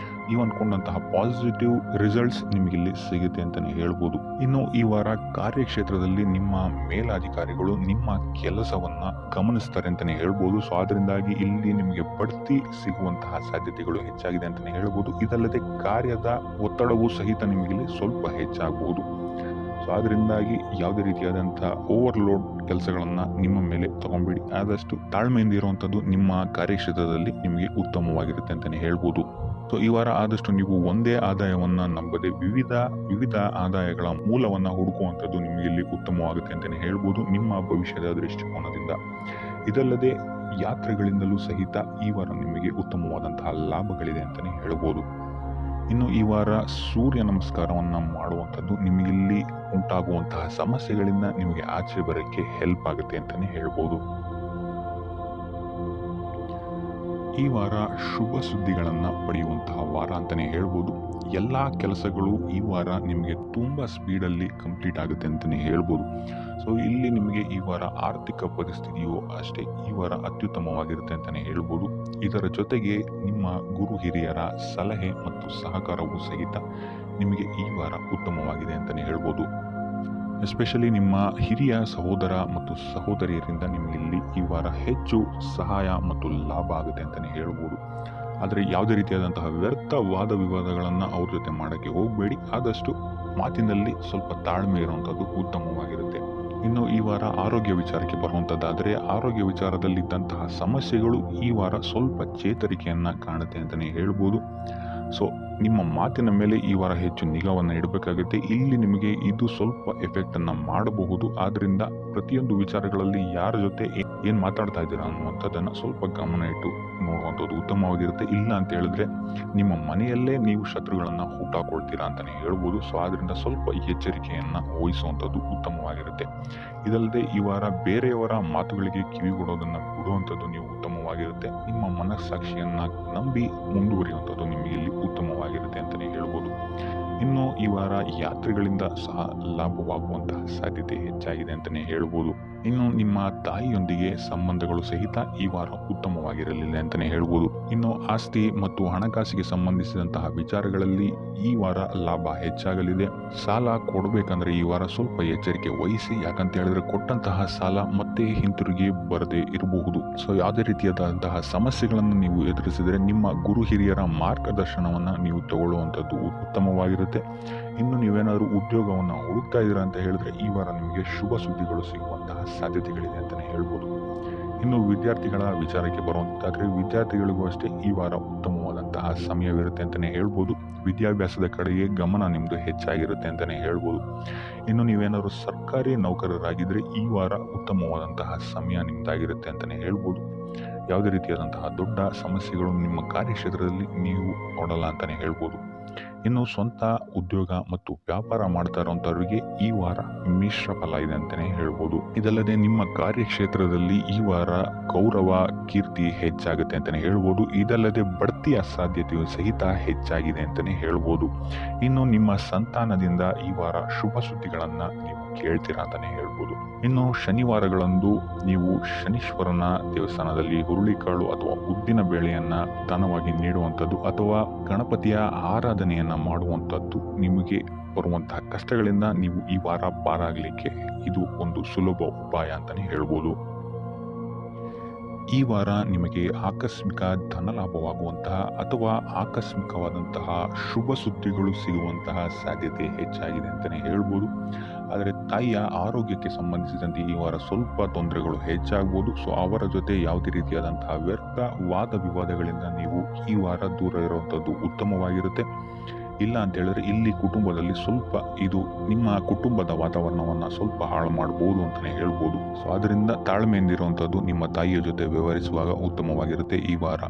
ನೀವು ಅಂದ್ಕೊಂಡಂತಹ ಪಾಸಿಟಿವ್ ರಿಸಲ್ಟ್ಸ್ ನಿಮಗಿಲ್ಲಿ ಸಿಗುತ್ತೆ ಅಂತಲೇ ಹೇಳ್ಬೋದು. ಇನ್ನು ಈ ವಾರ ಕಾರ್ಯಕ್ಷೇತ್ರದಲ್ಲಿ ನಿಮ್ಮ ಮೇಲಾಧಿಕಾರಿಗಳು ನಿಮ್ಮ ಕೆಲಸವನ್ನು ಗಮನಿಸ್ತಾರೆ ಅಂತಲೇ ಹೇಳ್ಬೋದು. ಸೊ ಅದರಿಂದಾಗಿ ಇಲ್ಲಿ ನಿಮಗೆ ಬಡ್ತಿ ಸಿಗುವಂತಹ ಸಾಧ್ಯತೆಗಳು ಹೆಚ್ಚಾಗಿದೆ ಅಂತಲೇ ಹೇಳ್ಬೋದು. ಇದಲ್ಲದೆ ಕಾರ್ಯದ ಒತ್ತಡವೂ ಸಹಿತ ನಿಮಗಿಲ್ಲಿ ಸ್ವಲ್ಪ ಹೆಚ್ಚಾಗಬಹುದು. ಸೊ ಅದರಿಂದಾಗಿ ಯಾವುದೇ ರೀತಿಯಾದಂತಹ ಓವರ್ಲೋಡ್ ಕೆಲಸಗಳನ್ನು ನಿಮ್ಮ ಮೇಲೆ ತಗೊಂಡ್ಬಿಡಿ. ಆದಷ್ಟು ತಾಳ್ಮೆಯಿಂದ ಇರುವಂಥದ್ದು ನಿಮ್ಮ ಕಾರ್ಯಕ್ಷೇತ್ರದಲ್ಲಿ ನಿಮಗೆ ಉತ್ತಮವಾಗಿರುತ್ತೆ ಅಂತಲೇ ಹೇಳ್ಬೋದು. ಸೊ ಈ ವಾರ ಆದಷ್ಟು ನೀವು ಒಂದೇ ಆದಾಯವನ್ನು ನಂಬದೆ ವಿವಿಧ ಆದಾಯಗಳ ಮೂಲವನ್ನು ಹುಡುಕುವಂಥದ್ದು ನಿಮಗೆ ಇಲ್ಲಿ ಉತ್ತಮವಾಗುತ್ತೆ ಅಂತಲೇ ಹೇಳ್ಬೋದು ನಿಮ್ಮ ಭವಿಷ್ಯದ ದೃಷ್ಟಿಕೋನದಿಂದ. ಇದಲ್ಲದೆ ಯಾತ್ರೆಗಳಿಂದಲೂ ಸಹಿತ ಈ ವಾರ ನಿಮಗೆ ಉತ್ತಮವಾದಂತಹ ಲಾಭಗಳಿದೆ ಅಂತಲೇ ಹೇಳ್ಬೋದು. ಇನ್ನು ಈ ವಾರ ಸೂರ್ಯ ನಮಸ್ಕಾರವನ್ನು ಮಾಡುವಂಥದ್ದು ನಿಮಗಿಲ್ಲಿ ಉಂಟಾಗುವಂತಹ ಸಮಸ್ಯೆಗಳಿಂದ ನಿಮಗೆ ಆಚೆ ಬರೋಕ್ಕೆ ಹೆಲ್ಪ್ ಆಗುತ್ತೆ ಅಂತಲೇ ಹೇಳ್ಬೋದು. ಈ ವಾರ ಶುಭ ಸುದ್ದಿಗಳನ್ನು ಪಡೆಯುವಂತಹ ವಾರ ಅಂತಲೇ ಹೇಳ್ಬೋದು. ಎಲ್ಲ ಕೆಲಸಗಳು ಈ ವಾರ ನಿಮಗೆ ತುಂಬ ಸ್ಪೀಡಲ್ಲಿ ಕಂಪ್ಲೀಟ್ ಆಗುತ್ತೆ ಅಂತಲೇ ಹೇಳ್ಬೋದು. ಸೊ ಇಲ್ಲಿ ನಿಮಗೆ ಈ ವಾರ ಆರ್ಥಿಕ ಪರಿಸ್ಥಿತಿಯು ಅಷ್ಟೇ ಈ ವಾರ ಅತ್ಯುತ್ತಮವಾಗಿರುತ್ತೆ ಅಂತಲೇ ಹೇಳ್ಬೋದು. ಇದರ ಜೊತೆಗೆ ನಿಮ್ಮ ಗುರು ಹಿರಿಯರ ಸಲಹೆ ಮತ್ತು ಸಹಕಾರವೂ ಸಹಿತ ನಿಮಗೆ ಈ ವಾರ ಉತ್ತಮವಾಗಿದೆ ಅಂತಲೇ ಹೇಳ್ಬೋದು. ಎಸ್ಪೆಷಲಿ ನಿಮ್ಮ ಹಿರಿಯ ಸಹೋದರ ಮತ್ತು ಸಹೋದರಿಯರಿಂದ ನಿಮಗೆ ಇಲ್ಲಿ ಈ ವಾರ ಹೆಚ್ಚು ಸಹಾಯ ಮತ್ತು ಲಾಭ ಆಗುತ್ತೆ ಅಂತಲೇ ಹೇಳ್ಬೋದು. ಆದರೆ ಯಾವುದೇ ರೀತಿಯಾದಂತಹ ವ್ಯರ್ಥ ವಾದ ವಿವಾದಗಳನ್ನು ಅವ್ರ ಜೊತೆ ಮಾಡೋಕ್ಕೆ ಹೋಗಬೇಡಿ. ಆದಷ್ಟು ಮಾತಿನಲ್ಲಿ ಸ್ವಲ್ಪ ತಾಳ್ಮೆ ಇರುವಂಥದ್ದು ಉತ್ತಮವಾಗಿರುತ್ತೆ. ಇನ್ನು ಈ ವಾರ ಆರೋಗ್ಯ ವಿಚಾರಕ್ಕೆ ಬರುವಂಥದ್ದಾದರೆ ಆರೋಗ್ಯ ವಿಚಾರದಲ್ಲಿದ್ದಂತಹ ಸಮಸ್ಯೆಗಳು ಈ ವಾರ ಸ್ವಲ್ಪ ಚೇತರಿಕೆಯನ್ನು ಕಾಣುತ್ತೆ ಅಂತಲೇ ಹೇಳ್ಬೋದು. ಸೊ ನಿಮ್ಮ ಮಾತಿನ ಮೇಲೆ ಈ ವಾರ ಹೆಚ್ಚು ನಿಗಾವನ್ನು ಇಡಬೇಕಾಗುತ್ತೆ. ಇಲ್ಲಿ ನಿಮಗೆ ಇದು ಸ್ವಲ್ಪ ಎಫೆಕ್ಟನ್ನು ಮಾಡಬಹುದು. ಆದ್ದರಿಂದ ಪ್ರತಿಯೊಂದು ವಿಚಾರಗಳಲ್ಲಿ ಯಾರ ಜೊತೆ ಏನು ಮಾತಾಡ್ತಾ ಇದ್ದೀರಾ ಅನ್ನುವಂಥದ್ದನ್ನು ಸ್ವಲ್ಪ ಗಮನ ಇಟ್ಟು ನೋಡುವಂಥದ್ದು ಉತ್ತಮವಾಗಿರುತ್ತೆ. ಇಲ್ಲ ಅಂತ ಹೇಳಿದ್ರೆ ನಿಮ್ಮ ಮನೆಯಲ್ಲೇ ನೀವು ಶತ್ರುಗಳನ್ನು ಹುಟ್ಟಾಕೊಳ್ತೀರಾ ಅಂತಲೇ ಹೇಳ್ಬೋದು. ಸೊ ಆದ್ದರಿಂದ ಸ್ವಲ್ಪ ಎಚ್ಚರಿಕೆಯನ್ನು ವಹಿಸುವಂಥದ್ದು ಉತ್ತಮವಾಗಿರುತ್ತೆ. ಇದಲ್ಲದೆ ಈ ವಾರ ಬೇರೆಯವರ ಮಾತುಗಳಿಗೆ ಕಿವಿಗೊಡೋದನ್ನು ಬಿಡುವಂಥದ್ದು ನೀವು ಉತ್ತಮವಾಗಿರುತ್ತೆ. ನಿಮ್ಮ ಮನಸ್ಸಾಕ್ಷಿಯನ್ನು ನಂಬಿ ಮುಂದುವರಿಯುವಂಥದ್ದು ನಿಮಗೆ ಇಲ್ಲಿ ಉತ್ತಮವಾಗಿರುತ್ತೆ ಅಂತಲೇ ಹೇಳ್ಬೋದು. ಇನ್ನು ಈ ವಾರ ಯಾತ್ರೆಗಳಿಂದ ಸಹ ಲಾಭವಾಗುವಂತಹ ಸಾಧ್ಯತೆ ಹೆಚ್ಚಾಗಿದೆ ಅಂತಲೇ ಹೇಳ್ಬೋದು. ಇನ್ನು ನಿಮ್ಮ ತಾಯಿಯೊಂದಿಗೆ ಸಂಬಂಧಗಳು ಸಹಿತ ಈ ವಾರ ಉತ್ತಮವಾಗಿರಲಿಲ್ಲ ಅಂತಲೇ ಹೇಳ್ಬೋದು. ಇನ್ನು ಆಸ್ತಿ ಮತ್ತು ಹಣಕಾಸಿಗೆ ಸಂಬಂಧಿಸಿದಂತಹ ವಿಚಾರಗಳಲ್ಲಿ ಈ ವಾರ ಲಾಭ ಹೆಚ್ಚಾಗಲಿದೆ. ಸಾಲ ಕೊಡಬೇಕಂದ್ರೆ ಈ ವಾರ ಸ್ವಲ್ಪ ಎಚ್ಚರಿಕೆ ವಹಿಸಿ. ಯಾಕಂತ ಹೇಳಿದ್ರೆ ಕೊಟ್ಟಂತಹ ಸಾಲ ಮತ್ತೆ ಹಿಂತಿರುಗಿ ಬರದೇ ಇರಬಹುದು. ಸೊ ಯಾವುದೇ ರೀತಿಯಾದಂತಹ ಸಮಸ್ಯೆಗಳನ್ನು ನೀವು ಎದುರಿಸಿದರೆ ನಿಮ್ಮ ಗುರು ಹಿರಿಯರ ಮಾರ್ಗದರ್ಶನವನ್ನು ನೀವು ತಗೊಳ್ಳುವಂಥದ್ದು ಉತ್ತಮವಾಗಿರುತ್ತೆ. ಇನ್ನು ನೀವೇನಾದರೂ ಉದ್ಯೋಗವನ್ನು ಹುಡುಕ್ತಾ ಇದ್ದೀರಾ ಅಂತ ಹೇಳಿದ್ರೆ ಈ ವಾರ ನಿಮಗೆ ಶುಭ ಸುದ್ದಿಗಳು ಸಿಗುವಂತಹ ಸಾಧ್ಯತೆಗಳಿದೆ ಅಂತಲೇ ಹೇಳ್ಬೋದು. ಇನ್ನು ವಿದ್ಯಾರ್ಥಿಗಳ ವಿಚಾರಕ್ಕೆ ಬರುವಂತಾದ್ರೆ ವಿದ್ಯಾರ್ಥಿಗಳಿಗೂ ಅಷ್ಟೇ ಈ ವಾರ ಉತ್ತಮವಾದಂತಹ ಸಮಯವಿರುತ್ತೆ ಅಂತಲೇ ಹೇಳ್ಬೋದು. ವಿದ್ಯಾಭ್ಯಾಸದ ಕಡೆಗೆ ಗಮನ ನಿಮ್ಮದು ಹೆಚ್ಚಾಗಿರುತ್ತೆ ಅಂತಲೇ ಹೇಳ್ಬೋದು. ಇನ್ನು ನೀವೇನಾದರೂ ಸರ್ಕಾರಿ ನೌಕರರಾಗಿದ್ದರೆ ಈ ವಾರ ಉತ್ತಮವಾದಂತಹ ಸಮಯ ನಿಮ್ಮದಾಗಿರುತ್ತೆ ಅಂತಲೇ ಹೇಳ್ಬೋದು. ಯಾವುದೇ ರೀತಿಯಾದಂತಹ ದೊಡ್ಡ ಸಮಸ್ಯೆಗಳು ನಿಮ್ಮ ಕಾರ್ಯಕ್ಷೇತ್ರದಲ್ಲಿ ನೀವು ನೋಡಲ್ಲ ಅಂತಲೇ ಹೇಳ್ಬೋದು. ಇನ್ನು ಸ್ವಂತ ಉದ್ಯೋಗ ಮತ್ತು ವ್ಯಾಪಾರ ಮಾಡ್ತಾ ಇರುವಂಥವ್ರಿಗೆ ಈ ವಾರ ಮಿಶ್ರ ಫಲ ಇದೆ ಅಂತಲೇ ಹೇಳ್ಬೋದು. ಇದಲ್ಲದೆ ನಿಮ್ಮ ಕಾರ್ಯಕ್ಷೇತ್ರದಲ್ಲಿ ಈ ವಾರ ಗೌರವ ಕೀರ್ತಿ ಹೆಚ್ಚಾಗುತ್ತೆ ಅಂತಲೇ ಹೇಳ್ಬೋದು. ಇದಲ್ಲದೆ ಬಡ್ತಿಯ ಸಾಧ್ಯತೆಯು ಸಹಿತ ಹೆಚ್ಚಾಗಿದೆ ಅಂತಲೇ ಹೇಳ್ಬೋದು. ಇನ್ನು ನಿಮ್ಮ ಸಂತಾನದಿಂದ ಈ ವಾರ ಶುಭ ಸುದ್ದಿಗಳನ್ನು ನೀವು ಕೇಳ್ತೀರಾ ಅಂತಲೇ ಹೇಳ್ಬೋದು. ಇನ್ನು ಶನಿವಾರಗಳಂದು ನೀವು ಶನೀಶ್ವರನ ದೇವಸ್ಥಾನದಲ್ಲಿ ಹುರುಳಿಕಾಳು ಅಥವಾ ಉದ್ದಿನ ಬೇಳೆಯನ್ನ ದಾನವಾಗಿ ನೀಡುವಂಥದ್ದು ಅಥವಾ ಗಣಪತಿಯ ಆರಾಧನೆಯನ್ನ ಮಾಡುವಂಥದ್ದು ನಿಮಗೆ ಬರುವಂತಹ ಕಷ್ಟಗಳಿಂದ ನೀವು ಈ ವಾರ ಪಾರಾಗಲಿಕ್ಕೆ ಇದು ಒಂದು ಸುಲಭ ಉಪಾಯ ಅಂತಲೇ ಹೇಳ್ಬೋದು. ಈ ವಾರ ನಿಮಗೆ ಆಕಸ್ಮಿಕ ಧನಲಾಭವಾಗುವಂತಹ ಅಥವಾ ಆಕಸ್ಮಿಕವಾದಂತಹ ಶುಭ ಸುದ್ದಿಗಳು ಸಿಗುವಂತಹ ಸಾಧ್ಯತೆ ಹೆಚ್ಚಾಗಿದೆ ಅಂತಲೇ ಹೇಳ್ಬೋದು. ಆದರೆ ತಾಯಿಯ ಆರೋಗ್ಯಕ್ಕೆ ಸಂಬಂಧಿಸಿದಂತೆ ಈ ವಾರ ಸ್ವಲ್ಪ ತೊಂದರೆಗಳು ಹೆಚ್ಚಾಗ್ಬೋದು. ಸೊ ಅವರ ಜೊತೆ ಯಾವುದೇ ರೀತಿಯಾದಂತಹ ವ್ಯರ್ಥ ವಾದ ವಿವಾದಗಳಿಂದ ನೀವು ಈ ವಾರ ದೂರ ಇರುವಂಥದ್ದು ಉತ್ತಮವಾಗಿರುತ್ತೆ. ಇಲ್ಲ ಅಂತ ಹೇಳಿದ್ರೆ ಇಲ್ಲಿ ಕುಟುಂಬದಲ್ಲಿ ಸ್ವಲ್ಪ ಇದು ನಿಮ್ಮ ಕುಟುಂಬದ ವಾತಾವರಣವನ್ನು ಸ್ವಲ್ಪ ಹಾಳು ಮಾಡ್ಬೋದು ಅಂತಲೇ ಹೇಳ್ಬೋದು. ಸೊ ಅದರಿಂದ ತಾಳ್ಮೆಯಿಂದಿರುವಂಥದ್ದು ನಿಮ್ಮ ತಾಯಿಯ ಜೊತೆ ವ್ಯವಹರಿಸುವಾಗ ಉತ್ತಮವಾಗಿರುತ್ತೆ ಈ ವಾರ.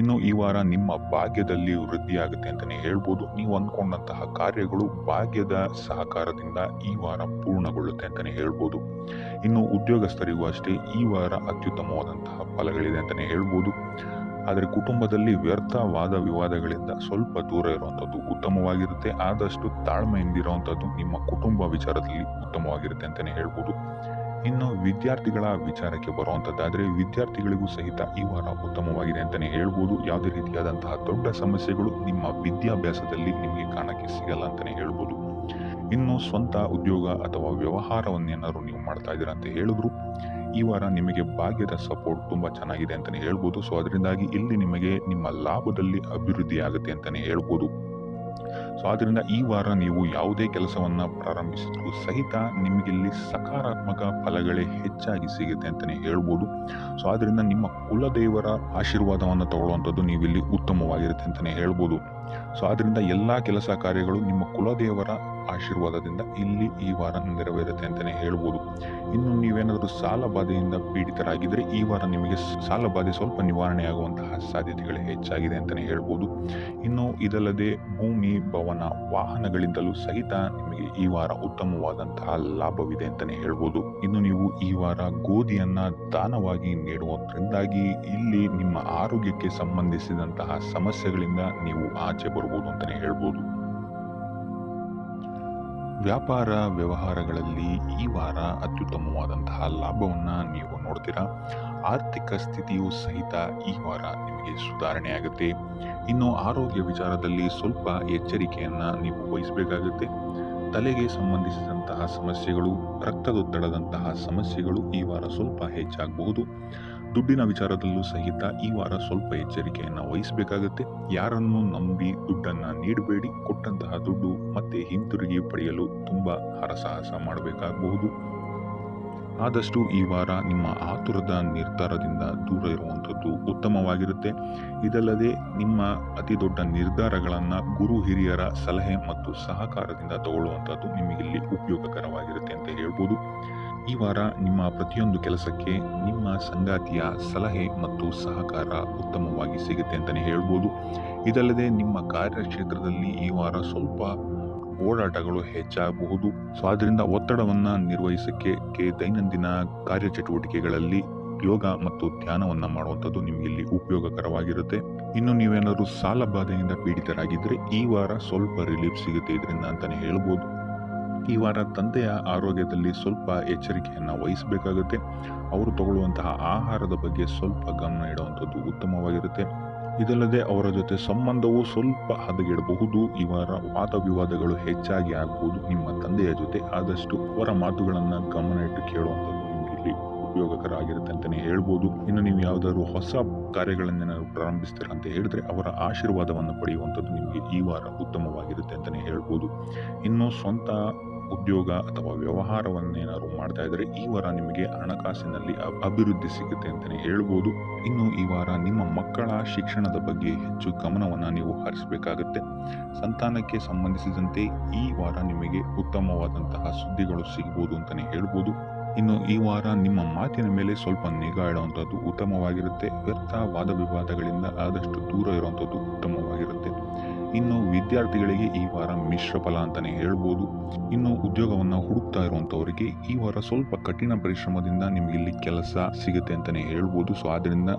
ಇನ್ನು ಈ ವಾರ ನಿಮ್ಮ ಭಾಗ್ಯದಲ್ಲಿ ವೃದ್ಧಿಯಾಗುತ್ತೆ ಅಂತಲೇ ಹೇಳ್ಬೋದು. ನೀವು ಅಂದ್ಕೊಂಡಂತಹ ಕಾರ್ಯಗಳು ಭಾಗ್ಯದ ಸಹಕಾರದಿಂದ ಈ ವಾರ ಪೂರ್ಣಗೊಳ್ಳುತ್ತೆ ಅಂತಲೇ ಹೇಳ್ಬೋದು. ಇನ್ನು ಉದ್ಯೋಗಸ್ಥರಿಗೂ ಅಷ್ಟೇ ಈ ವಾರ ಅತ್ಯುತ್ತಮವಾದಂತಹ ಫಲಗಳಿದೆ ಅಂತಲೇ ಹೇಳ್ಬೋದು. ಆದರೆ ಕುಟುಂಬದಲ್ಲಿ ವ್ಯರ್ಥ ವಾದ ವಿವಾದಗಳಿಂದ ಸ್ವಲ್ಪ ದೂರ ಇರುವಂಥದ್ದು ಉತ್ತಮವಾಗಿರುತ್ತೆ. ಆದಷ್ಟು ತಾಳ್ಮೆಯಿಂದಿರುವಂಥದ್ದು ನಿಮ್ಮ ಕುಟುಂಬ ವಿಚಾರದಲ್ಲಿ ಉತ್ತಮವಾಗಿರುತ್ತೆ ಅಂತಲೇ ಹೇಳ್ಬೋದು. ಇನ್ನು ವಿದ್ಯಾರ್ಥಿಗಳ ವಿಚಾರಕ್ಕೆ ಬರುವಂಥದ್ದಾದರೆ ವಿದ್ಯಾರ್ಥಿಗಳಿಗೂ ಸಹಿತ ಈ ವಾರ ಉತ್ತಮವಾಗಿದೆ ಅಂತಲೇ ಹೇಳ್ಬೋದು. ಯಾವುದೇ ರೀತಿಯಾದಂತಹ ದೊಡ್ಡ ಸಮಸ್ಯೆಗಳು ನಿಮ್ಮ ವಿದ್ಯಾಭ್ಯಾಸದಲ್ಲಿ ನಿಮಗೆ ಕಾಣಕ್ಕೆ ಸಿಗಲ್ಲ ಅಂತಲೇ ಹೇಳ್ಬೋದು. ಇನ್ನು ಸ್ವಂತ ಉದ್ಯೋಗ ಅಥವಾ ವ್ಯವಹಾರವನ್ನೇನಾದ್ರು ನೀವು ಮಾಡ್ತಾ ಇದ್ದೀರಾ ಅಂತ ಹೇಳಿದ್ರು ಈ ವಾರ ನಿಮಗೆ ಭಾಗ್ಯದ ಸಪೋರ್ಟ್ ತುಂಬ ಚೆನ್ನಾಗಿದೆ ಅಂತಲೇ ಹೇಳ್ಬೋದು. ಸೊ ಅದರಿಂದಾಗಿ ಇಲ್ಲಿ ನಿಮಗೆ ನಿಮ್ಮ ಲಾಭದಲ್ಲಿ ಅಭಿವೃದ್ಧಿ ಆಗುತ್ತೆ ಅಂತಲೇ ಹೇಳ್ಬೋದು. ಸೊ ಆದ್ದರಿಂದ ಈ ವಾರ ನೀವು ಯಾವುದೇ ಕೆಲಸವನ್ನು ಪ್ರಾರಂಭಿಸಿದ್ರು ಸಹಿತ ನಿಮಗಿಲ್ಲಿ ಸಕಾರಾತ್ಮಕ ಫಲಗಳೇ ಹೆಚ್ಚಾಗಿ ಸಿಗುತ್ತೆ ಅಂತಲೇ ಹೇಳ್ಬೋದು. ಸೊ ಆದ್ದರಿಂದ ನಿಮ್ಮ ಕುಲದೇವರ ಆಶೀರ್ವಾದವನ್ನು ತಗೊಳ್ಳುವಂಥದ್ದು ನೀವಿಲ್ಲಿ ಉತ್ತಮವಾಗಿರುತ್ತೆ ಅಂತಲೇ ಹೇಳ್ಬೋದು. ಸೊ ಆದ್ದರಿಂದ ಎಲ್ಲ ಕೆಲಸ ಕಾರ್ಯಗಳು ನಿಮ್ಮ ಕುಲದೇವರ ಆಶೀರ್ವಾದದಿಂದ ಇಲ್ಲಿ ಈ ವಾರ ನೆರವೇರುತ್ತೆ ಅಂತಲೇ ಹೇಳ್ಬೋದು. ಇನ್ನು ನೀವೇನಾದರೂ ಸಾಲ ಬಾಧೆಯಿಂದ ಪೀಡಿತರಾಗಿದ್ದರೆ ಈ ವಾರ ನಿಮಗೆ ಸಾಲ ಬಾಧೆ ಸ್ವಲ್ಪ ನಿವಾರಣೆ ಆಗುವಂತಹ ಸಾಧ್ಯತೆಗಳು ಹೆಚ್ಚಾಗಿದೆ ಅಂತಲೇ ಹೇಳ್ಬೋದು. ಇನ್ನು ಇದಲ್ಲದೆ ಭೂಮಿ, ಭವನ, ವಾಹನಗಳಿಂದಲೂ ಸಹಿತ ನಿಮಗೆ ಈ ವಾರ ಉತ್ತಮವಾದಂತಹ ಲಾಭವಿದೆ ಅಂತಲೇ ಹೇಳ್ಬೋದು. ಇನ್ನು ನೀವು ಈ ವಾರ ಗೋಧಿಯನ್ನ ದಾನವಾಗಿ ನೀಡುವುದರಿಂದಾಗಿ ಇಲ್ಲಿ ನಿಮ್ಮ ಆರೋಗ್ಯಕ್ಕೆ ಸಂಬಂಧಿಸಿದಂತಹ ಸಮಸ್ಯೆಗಳಿಂದ ನೀವು ಆಚೆ ಬರ್ಬೋದು ಅಂತಲೇ ಹೇಳ್ಬೋದು. ವ್ಯಾಪಾರ ವ್ಯವಹಾರಗಳಲ್ಲಿ ಈ ವಾರ ಅತ್ಯುತ್ತಮವಾದಂತಹ ಲಾಭವನ್ನು ನೀವು ನೋಡ್ತೀರಾ. ಆರ್ಥಿಕ ಸ್ಥಿತಿಯು ಸಹಿತ ಈ ವಾರ ನಿಮಗೆ ಸುಧಾರಣೆ ಆಗುತ್ತೆ. ಇನ್ನು ಆರೋಗ್ಯ ವಿಚಾರದಲ್ಲಿ ಸ್ವಲ್ಪ ಎಚ್ಚರಿಕೆಯನ್ನು ನೀವು ವಹಿಸಬೇಕಾಗುತ್ತೆ. ತಲೆಗೆ ಸಂಬಂಧಿಸಿದಂತಹ ಸಮಸ್ಯೆಗಳು, ರಕ್ತದೊತ್ತಡದಂತಹ ಸಮಸ್ಯೆಗಳು ಈ ವಾರ ಸ್ವಲ್ಪ ಹೆಚ್ಚಾಗಬಹುದು. ದುಡ್ಡಿನ ವಿಚಾರದಲ್ಲೂ ಸಹಿತ ಈ ವಾರ ಸ್ವಲ್ಪ ಎಚ್ಚರಿಕೆಯನ್ನು ವಹಿಸಬೇಕಾಗುತ್ತೆ. ಯಾರನ್ನು ನಂಬಿ ದುಡ್ಡನ್ನು ನೀಡಬೇಡಿ. ಕೊಟ್ಟಂತಹ ದುಡ್ಡು ಮತ್ತೆ ಹಿಂತಿರುಗಿ ಪಡೆಯಲು ತುಂಬ ಹರಸಾಹಸ ಮಾಡಬೇಕಾಗಬಹುದು. ಆದಷ್ಟು ಈ ವಾರ ನಿಮ್ಮ ಆತುರದ ನಿರ್ಧಾರದಿಂದ ದೂರ ಇರುವಂಥದ್ದು ಉತ್ತಮವಾಗಿರುತ್ತೆ. ಇದಲ್ಲದೆ ನಿಮ್ಮ ಅತಿ ದೊಡ್ಡ ನಿರ್ಧಾರಗಳನ್ನು ಗುರು ಹಿರಿಯರ ಸಲಹೆ ಮತ್ತು ಸಹಕಾರದಿಂದ ತಗೊಳ್ಳುವಂಥದ್ದು ನಿಮಗಿಲ್ಲಿ ಉಪಯೋಗಕರವಾಗಿರುತ್ತೆ ಅಂತ ಹೇಳ್ಬೋದು. ಈ ವಾರ ನಿಮ್ಮ ಪ್ರತಿಯೊಂದು ಕೆಲಸಕ್ಕೆ ನಿಮ್ಮ ಸಂಗಾತಿಯ ಸಲಹೆ ಮತ್ತು ಸಹಕಾರ ಉತ್ತಮವಾಗಿ ಸಿಗುತ್ತೆ ಅಂತಲೇ ಹೇಳ್ಬೋದು. ಇದಲ್ಲದೆ ನಿಮ್ಮ ಕಾರ್ಯಕ್ಷೇತ್ರದಲ್ಲಿ ಈ ವಾರ ಸ್ವಲ್ಪ ಓಡಾಟಗಳು ಹೆಚ್ಚಾಗಬಹುದು. ಸೊ ಆದ್ದರಿಂದ ಒತ್ತಡವನ್ನು ನಿರ್ವಹಿಸಕ್ಕೆ ದೈನಂದಿನ ಕಾರ್ಯಚಟುವಟಿಕೆಗಳಲ್ಲಿ ಯೋಗ ಮತ್ತು ಧ್ಯಾನವನ್ನು ಮಾಡುವಂಥದ್ದು ನಿಮಗೆ ಇಲ್ಲಿ ಉಪಯೋಗಕರವಾಗಿರುತ್ತೆ. ಇನ್ನು ನೀವೇನಾದರೂ ಸಾಲ ಬಾಧೆಯಿಂದ ಪೀಡಿತರಾಗಿದ್ದರೆ ಈ ವಾರ ಸ್ವಲ್ಪ ರಿಲೀಫ್ ಸಿಗುತ್ತೆ ಇದರಿಂದ ಅಂತಲೇ ಹೇಳ್ಬೋದು. ಈ ವಾರ ತಂದೆಯ ಆರೋಗ್ಯದಲ್ಲಿ ಸ್ವಲ್ಪ ಎಚ್ಚರಿಕೆಯನ್ನು ವಹಿಸಬೇಕಾಗುತ್ತೆ. ಅವರು ತಗೊಳ್ಳುವಂತಹ ಆಹಾರದ ಬಗ್ಗೆ ಸ್ವಲ್ಪ ಗಮನ ಇಡುವಂಥದ್ದು ಉತ್ತಮವಾಗಿರುತ್ತೆ. ಇದಲ್ಲದೆ ಅವರ ಜೊತೆ ಸಂಬಂಧವು ಸ್ವಲ್ಪ ಹದಗೆಡಬಹುದು. ಈ ವಾರ ವಾದ ವಿವಾದಗಳು ಹೆಚ್ಚಾಗಿ ಆಗಬಹುದು ನಿಮ್ಮ ತಂದೆಯ ಜೊತೆ. ಆದಷ್ಟು ಅವರ ಮಾತುಗಳನ್ನು ಗಮನ ಇಟ್ಟು ಕೇಳುವಂಥದ್ದು ನಿಮಗೆ ಇಲ್ಲಿ ಉಪಯೋಗಕರ ಆಗಿರುತ್ತೆ ಅಂತಲೇ ಹೇಳ್ಬೋದು. ಇನ್ನು ನೀವು ಯಾವುದಾದ್ರು ಹೊಸ ಕಾರ್ಯಗಳನ್ನೇನಾದ್ರು ಪ್ರಾರಂಭಿಸ್ತೀರ ಅಂತ ಹೇಳಿದ್ರೆ ಅವರ ಆಶೀರ್ವಾದವನ್ನು ಪಡೆಯುವಂಥದ್ದು ನಿಮಗೆ ಈ ವಾರ ಉತ್ತಮವಾಗಿರುತ್ತೆ ಅಂತಲೇ ಹೇಳ್ಬೋದು. ಇನ್ನು ಸ್ವಂತ ಉದ್ಯೋಗ ಅಥವಾ ವ್ಯವಹಾರವನ್ನೇನಾದ್ರು ಮಾಡ್ತಾ ಇದ್ರೆ ಈ ವಾರ ನಿಮಗೆ ಹಣಕಾಸಿನಲ್ಲಿ ಅಭಿವೃದ್ಧಿ ಸಿಗುತ್ತೆ ಅಂತಲೇ ಹೇಳ್ಬೋದು. ಇನ್ನು ಈ ವಾರ ನಿಮ್ಮ ಮಕ್ಕಳ ಶಿಕ್ಷಣದ ಬಗ್ಗೆ ಹೆಚ್ಚು ಗಮನವನ್ನು ನೀವು ಹರಿಸಬೇಕಾಗುತ್ತೆ. ಸಂತಾನಕ್ಕೆ ಸಂಬಂಧಿಸಿದಂತೆ ಈ ವಾರ ನಿಮಗೆ ಉತ್ತಮವಾದಂತಹ ಸುದ್ದಿಗಳು ಸಿಗಬಹುದು ಅಂತಲೇ ಹೇಳ್ಬೋದು. ಇನ್ನು ಈ ವಾರ ನಿಮ್ಮ ಮಾತಿನ ಮೇಲೆ ಸ್ವಲ್ಪ ನಿಗಾ ಇಡುವಂಥದ್ದು ಉತ್ತಮವಾಗಿರುತ್ತೆ. ವ್ಯರ್ಥ ವಾದ ವಿವಾದಗಳಿಂದ ಆದಷ್ಟು ದೂರ ಇರುವಂಥದ್ದು ಉತ್ತಮವಾಗಿರುತ್ತೆ. ಇನ್ನು ವಿದ್ಯಾರ್ಥಿಗಳಿಗೆ ಈ ವಾರ ಮಿಶ್ರ ಫಲ ಅಂತಲೇ ಹೇಳ್ಬೋದು. ಇನ್ನು ಉದ್ಯೋಗವನ್ನು ಹುಡುಕ್ತಾ ಇರುವಂಥವರಿಗೆ ಈ ವಾರ ಸ್ವಲ್ಪ ಕಠಿಣ ಪರಿಶ್ರಮದಿಂದ ನಿಮಗೆ ಇಲ್ಲಿ ಕೆಲಸ ಸಿಗುತ್ತೆ ಅಂತಲೇ ಹೇಳ್ಬೋದು. ಸೊ ಆದ್ದರಿಂದ